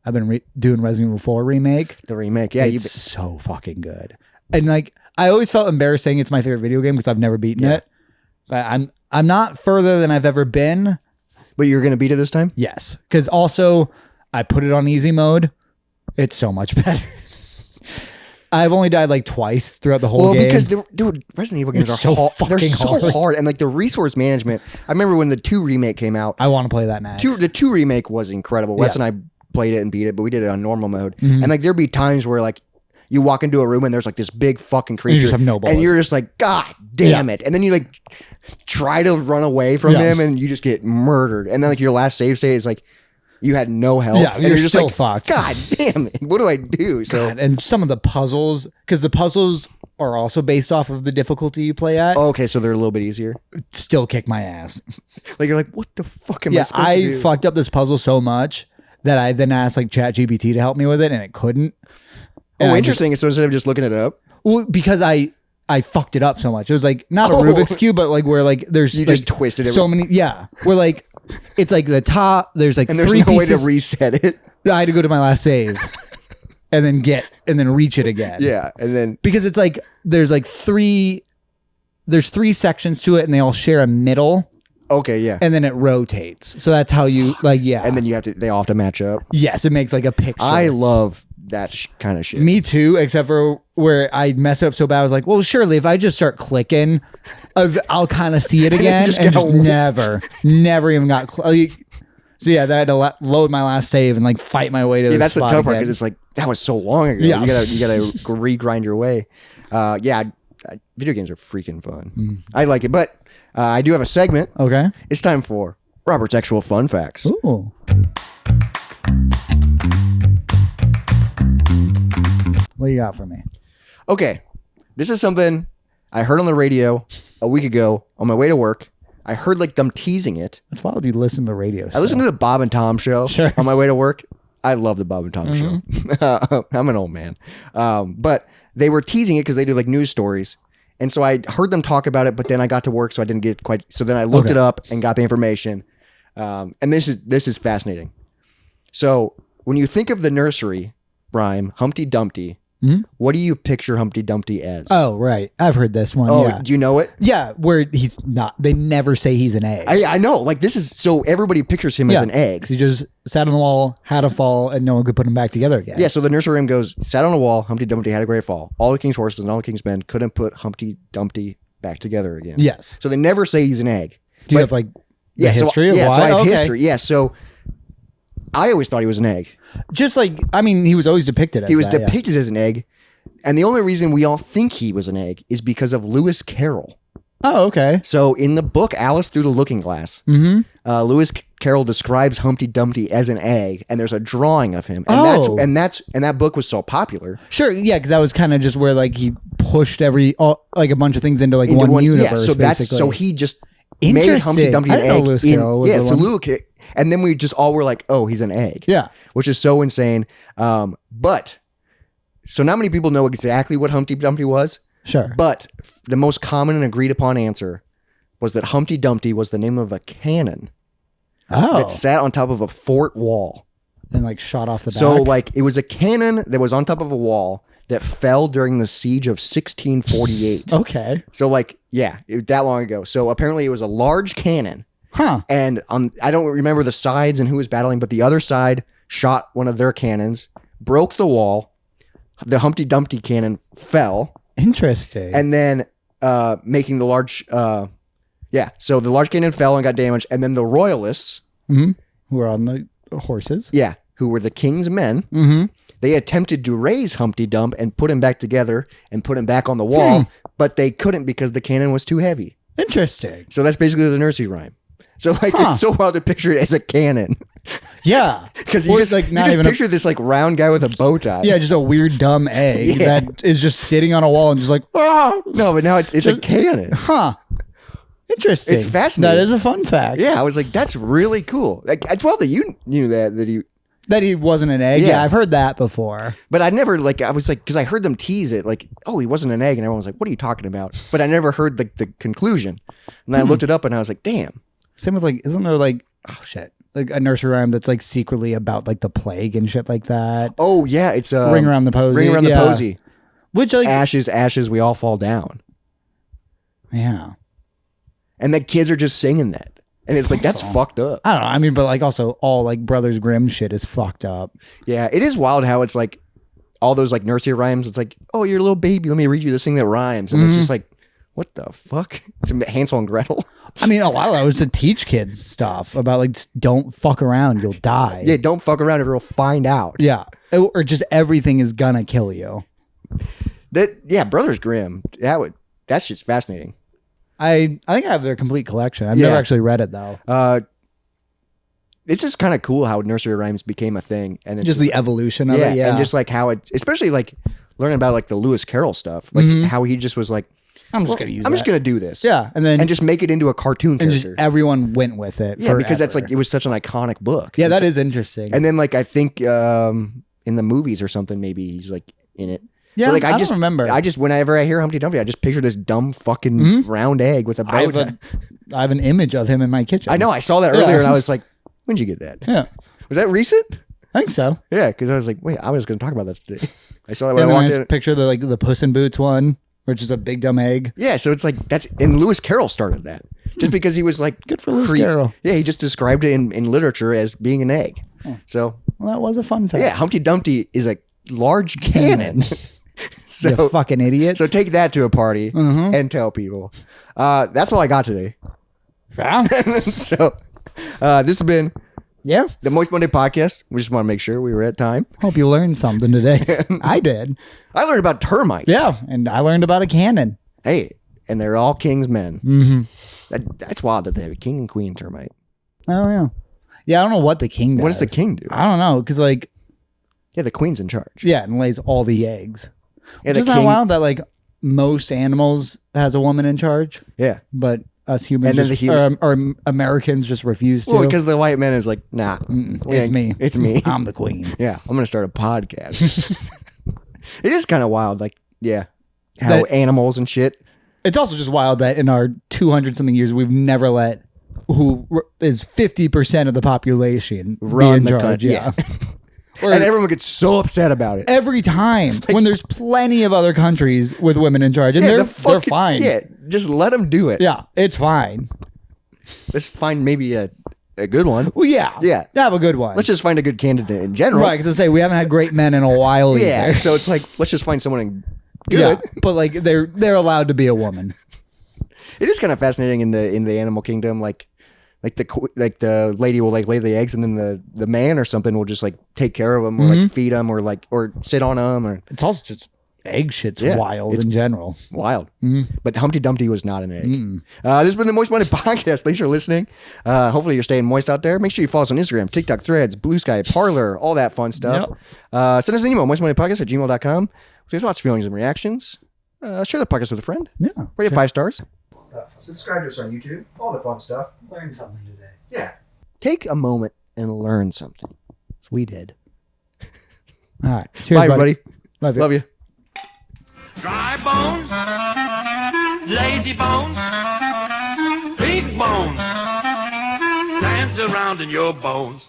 I've been doing Resident Evil 4 remake. The remake, yeah, it's so fucking good. And like, I always felt embarrassed saying it's my favorite video game because I've never beaten it. But I'm not further than I've ever been. But you're gonna beat it this time? Yes, because also I put it on easy mode. It's so much better. I've only died like twice throughout the whole game. Because dude, Resident Evil games are so hard. They're fucking so hard, and like the resource management. I remember when the 2 remake came out. I want to play that next. The 2 remake was incredible. Wes and I played it and beat it, but we did it on normal mode. And like there'd be times where like you walk into a room and there's like this big fucking creature, you just have no bullets. and you're just like, God damn it! And then you like try to run away from him, and you just get murdered. And then like your last save state is like you had no health. Yeah, and you're just still like, fucked. God damn it! What do I do? So God, and some of the puzzles, because the puzzles are also based off of the difficulty you play at. okay, so they're a little bit easier. Still kick my ass. Like you're like, what the fuck am I supposed to do? I fucked up this puzzle so much that I then asked like ChatGPT to help me with it, and it couldn't. And Interesting. So instead of just looking it up, well, because I fucked it up so much. It was like not a Rubik's Cube, but like where like there's you like, just twisted it. so many. Yeah, where like it's like the top. There's like and there's 3 no way pieces. to reset it. I had to go to my last save, and then reach it again. Yeah, and then because it's like there's like 3. There's 3 sections to it, and they all share a middle. okay, yeah, And then it rotates. So that's how you like, yeah. and then they all have to match up. Yes, it makes like a picture. I love that kind of shit. Me too, except for where I mess it up so bad. I was like, well, surely if I just start clicking, I'll kind of see it again. and just never even got so yeah, then I had to load my last save and like fight my way to the that's the spot tough part again. because it's like that was so long ago. Yeah. You gotta regrind your way. Video games are freaking fun. I like it, but I do have a segment. Okay. It's time for Robert's actual fun facts. Ooh. What you got for me? Okay, this is something I heard on the radio a week ago on my way to work. I heard like them teasing it. That's wild you listen to the radio. I listened to the Bob and Tom show on my way to work. I love the Bob and Tom show. I'm an old man. But they were teasing it because they do like news stories. And so I heard them talk about it, but then I got to work, so I didn't get quite. So then I looked it up and got the information. And this is fascinating. So when you think of the nursery rhyme, Humpty Dumpty, what do you picture Humpty Dumpty as? Oh, right. I've heard this one. Oh, yeah. do you know it? Yeah, where he's not. They never say he's an egg. I know. Like this is so everybody pictures him as an egg. 'Cause he just sat on the wall, had a fall, and no one could put him back together again. Yeah, so the nursery rhyme goes, sat on a wall, Humpty Dumpty had a great fall. All the king's horses and all the king's men couldn't put Humpty Dumpty back together again. Yes. So they never say he's an egg. Do you have like the history of why? why? So I have Okay. history. Yeah, so I always thought he was an egg. Just like, I mean, he was always depicted as He was that, yeah. depicted as an egg. And the only reason we all think he was an egg is because of Lewis Carroll. Oh, okay. So in the book Alice Through the Looking Glass, Lewis Carroll describes Humpty Dumpty as an egg, and there's a drawing of him. And that book was so popular. Sure, yeah, because that was kind of just where like he pushed like a bunch of things into like one universe. Yeah, so basically. so he just made Humpty Interesting. Dumpty I an didn't know egg. Lewis Carroll was the one. Lewis, and then we just all were like, oh, he's an egg. Yeah. Which is so insane. But so not many people know exactly what Humpty Dumpty was. Sure. But the most common and agreed upon answer was that Humpty Dumpty was the name of a cannon that sat on top of a fort wall. And like shot off the back. So like it was a cannon that was on top of a wall that fell during the siege of 1648. Okay. So like, yeah, that long ago. So apparently it was a large cannon. Huh. And I don't remember the sides and who was battling, but the other side shot one of their cannons, broke the wall. The Humpty Dumpty cannon fell. Interesting. And then making the large, so the large cannon fell and got damaged. And then the royalists, who were on the horses. yeah, who were the king's men, they attempted to raise Humpty Dump and put him back together and put him back on the wall, but they couldn't because the cannon was too heavy. Interesting. So that's basically the nursery rhyme. So like it's so wild to picture it as a cannon. Yeah, Because you just like you just picture this like round guy with a bow tie. Yeah, just a weird dumb egg that is just sitting on a wall and just like No, but now it's a cannon. Huh. Interesting. It's fascinating. That is a fun fact. Yeah, I was like, that's really cool. Like, it's well that you knew that he wasn't an egg. Yeah, I've heard that before. But I never I was like, because I heard them tease it like, oh, he wasn't an egg, and everyone was like, what are you talking about? But I never heard the conclusion, and I looked it up, and I was like, damn. Same with like, isn't there like, oh shit, like a nursery rhyme that's like secretly about like the plague and shit like that? Oh yeah, it's Ring Around the Posy. Ring Around the Posy. Which like ashes, we all fall down. Yeah. And the kids are just singing that. And it's like, that's fucked up. I don't know. I mean, but like also all like Brothers Grimm shit is fucked up. Yeah, it is wild how it's like all those like nursery rhymes. It's like, oh, you're a little baby. Let me read you this thing that rhymes. And it's just like, what the fuck? It's Hansel and Gretel. I mean, a while I was to teach kids stuff about like, don't fuck around. You'll die. Yeah, don't fuck around or you'll find out. Yeah. Or just everything is gonna kill you. Brothers Grimm. That's just fascinating. I think I have their complete collection. I've never actually read it though. It's just kind of cool how nursery rhymes became a thing, and it's just the evolution of it. Yeah, and just like how it, especially like learning about like the Lewis Carroll stuff, like how he just was like, I'm just gonna do this. Yeah, and just make it into a cartoon character. Just everyone went with it. Yeah, because that's like it was such an iconic book. Yeah, that is interesting. And then like I think in the movies or something, maybe he's like in it. Yeah, but like I just remember. I just whenever I hear Humpty Dumpty, I just picture this dumb fucking round egg with a bow tie. I have an image of him in my kitchen. I know. I saw that earlier, and I was like, "When'd you get that? Yeah, was that recent? I think so. Yeah, because I was like, "Wait, I was going to talk about that today." I saw that when I walked in. Picture the Puss in Boots one, which is a big dumb egg. Yeah, so it's like and Lewis Carroll started that just because he was like, good for Lewis Carroll. Yeah, he just described it in literature as being an egg. So that was a fun fact. Yeah, Humpty Dumpty is a large cannon. So you fucking idiots. So take that to a party and tell people. That's all I got today. Yeah. So this has been the Moist Monday podcast. We just want to make sure we were at time. Hope you learned something today. I did. I learned about termites. Yeah, and I learned about a cannon. Hey, and they're all king's men. That's wild that they have a king and queen termite. Oh yeah. Yeah, I don't know what the king does. What does the king do? I don't know, because like the queen's in charge. Yeah, and lays all the eggs. Yeah, Which is not wild that like most animals has a woman in charge. Yeah, but us humans or Americans just refuse to. Well, because the white man is like, nah, it's me. It's me. I'm the queen. Yeah, I'm gonna start a podcast. It is kind of wild, like how animals and shit. It's also just wild that in our 200 something years we've never let who is 50% of the population be in charge. Yeah. And everyone gets so upset about it. Every time. Like, when there's plenty of other countries with women in charge. And they're fine. Yeah, just let them do it. Yeah, it's fine. Let's find maybe a good one. Well, yeah. Yeah. Have a good one. Let's just find a good candidate in general. Right, because I say we haven't had great men in a while either. Yeah, so it's like, let's just find someone good. Yeah, but like they're allowed to be a woman. It is kind of fascinating in the animal kingdom, like the lady will like lay the eggs, and then the man or something will just like take care of them or like feed them or sit on them. Or it's also just egg shit's wild in general. Wild. But Humpty Dumpty was not an egg. This has been the Moist Monday podcast. Thanks for listening. Hopefully you're staying moist out there. Make sure you follow us on Instagram, TikTok, Threads, Blue Sky, Parlor, all that fun stuff. Yep. Send us an email, moistmondaypodcast@gmail.com with your thoughts, feelings, and reactions. Share the podcast with a friend. Yeah. Rate it 5 stars. Subscribe to us on YouTube. All the fun stuff. Learn something today. Yeah. Take a moment and learn something. So we did. All right. Cheers, bye, everybody. Love you. Dry bones, lazy bones, big bones, dance around in your bones.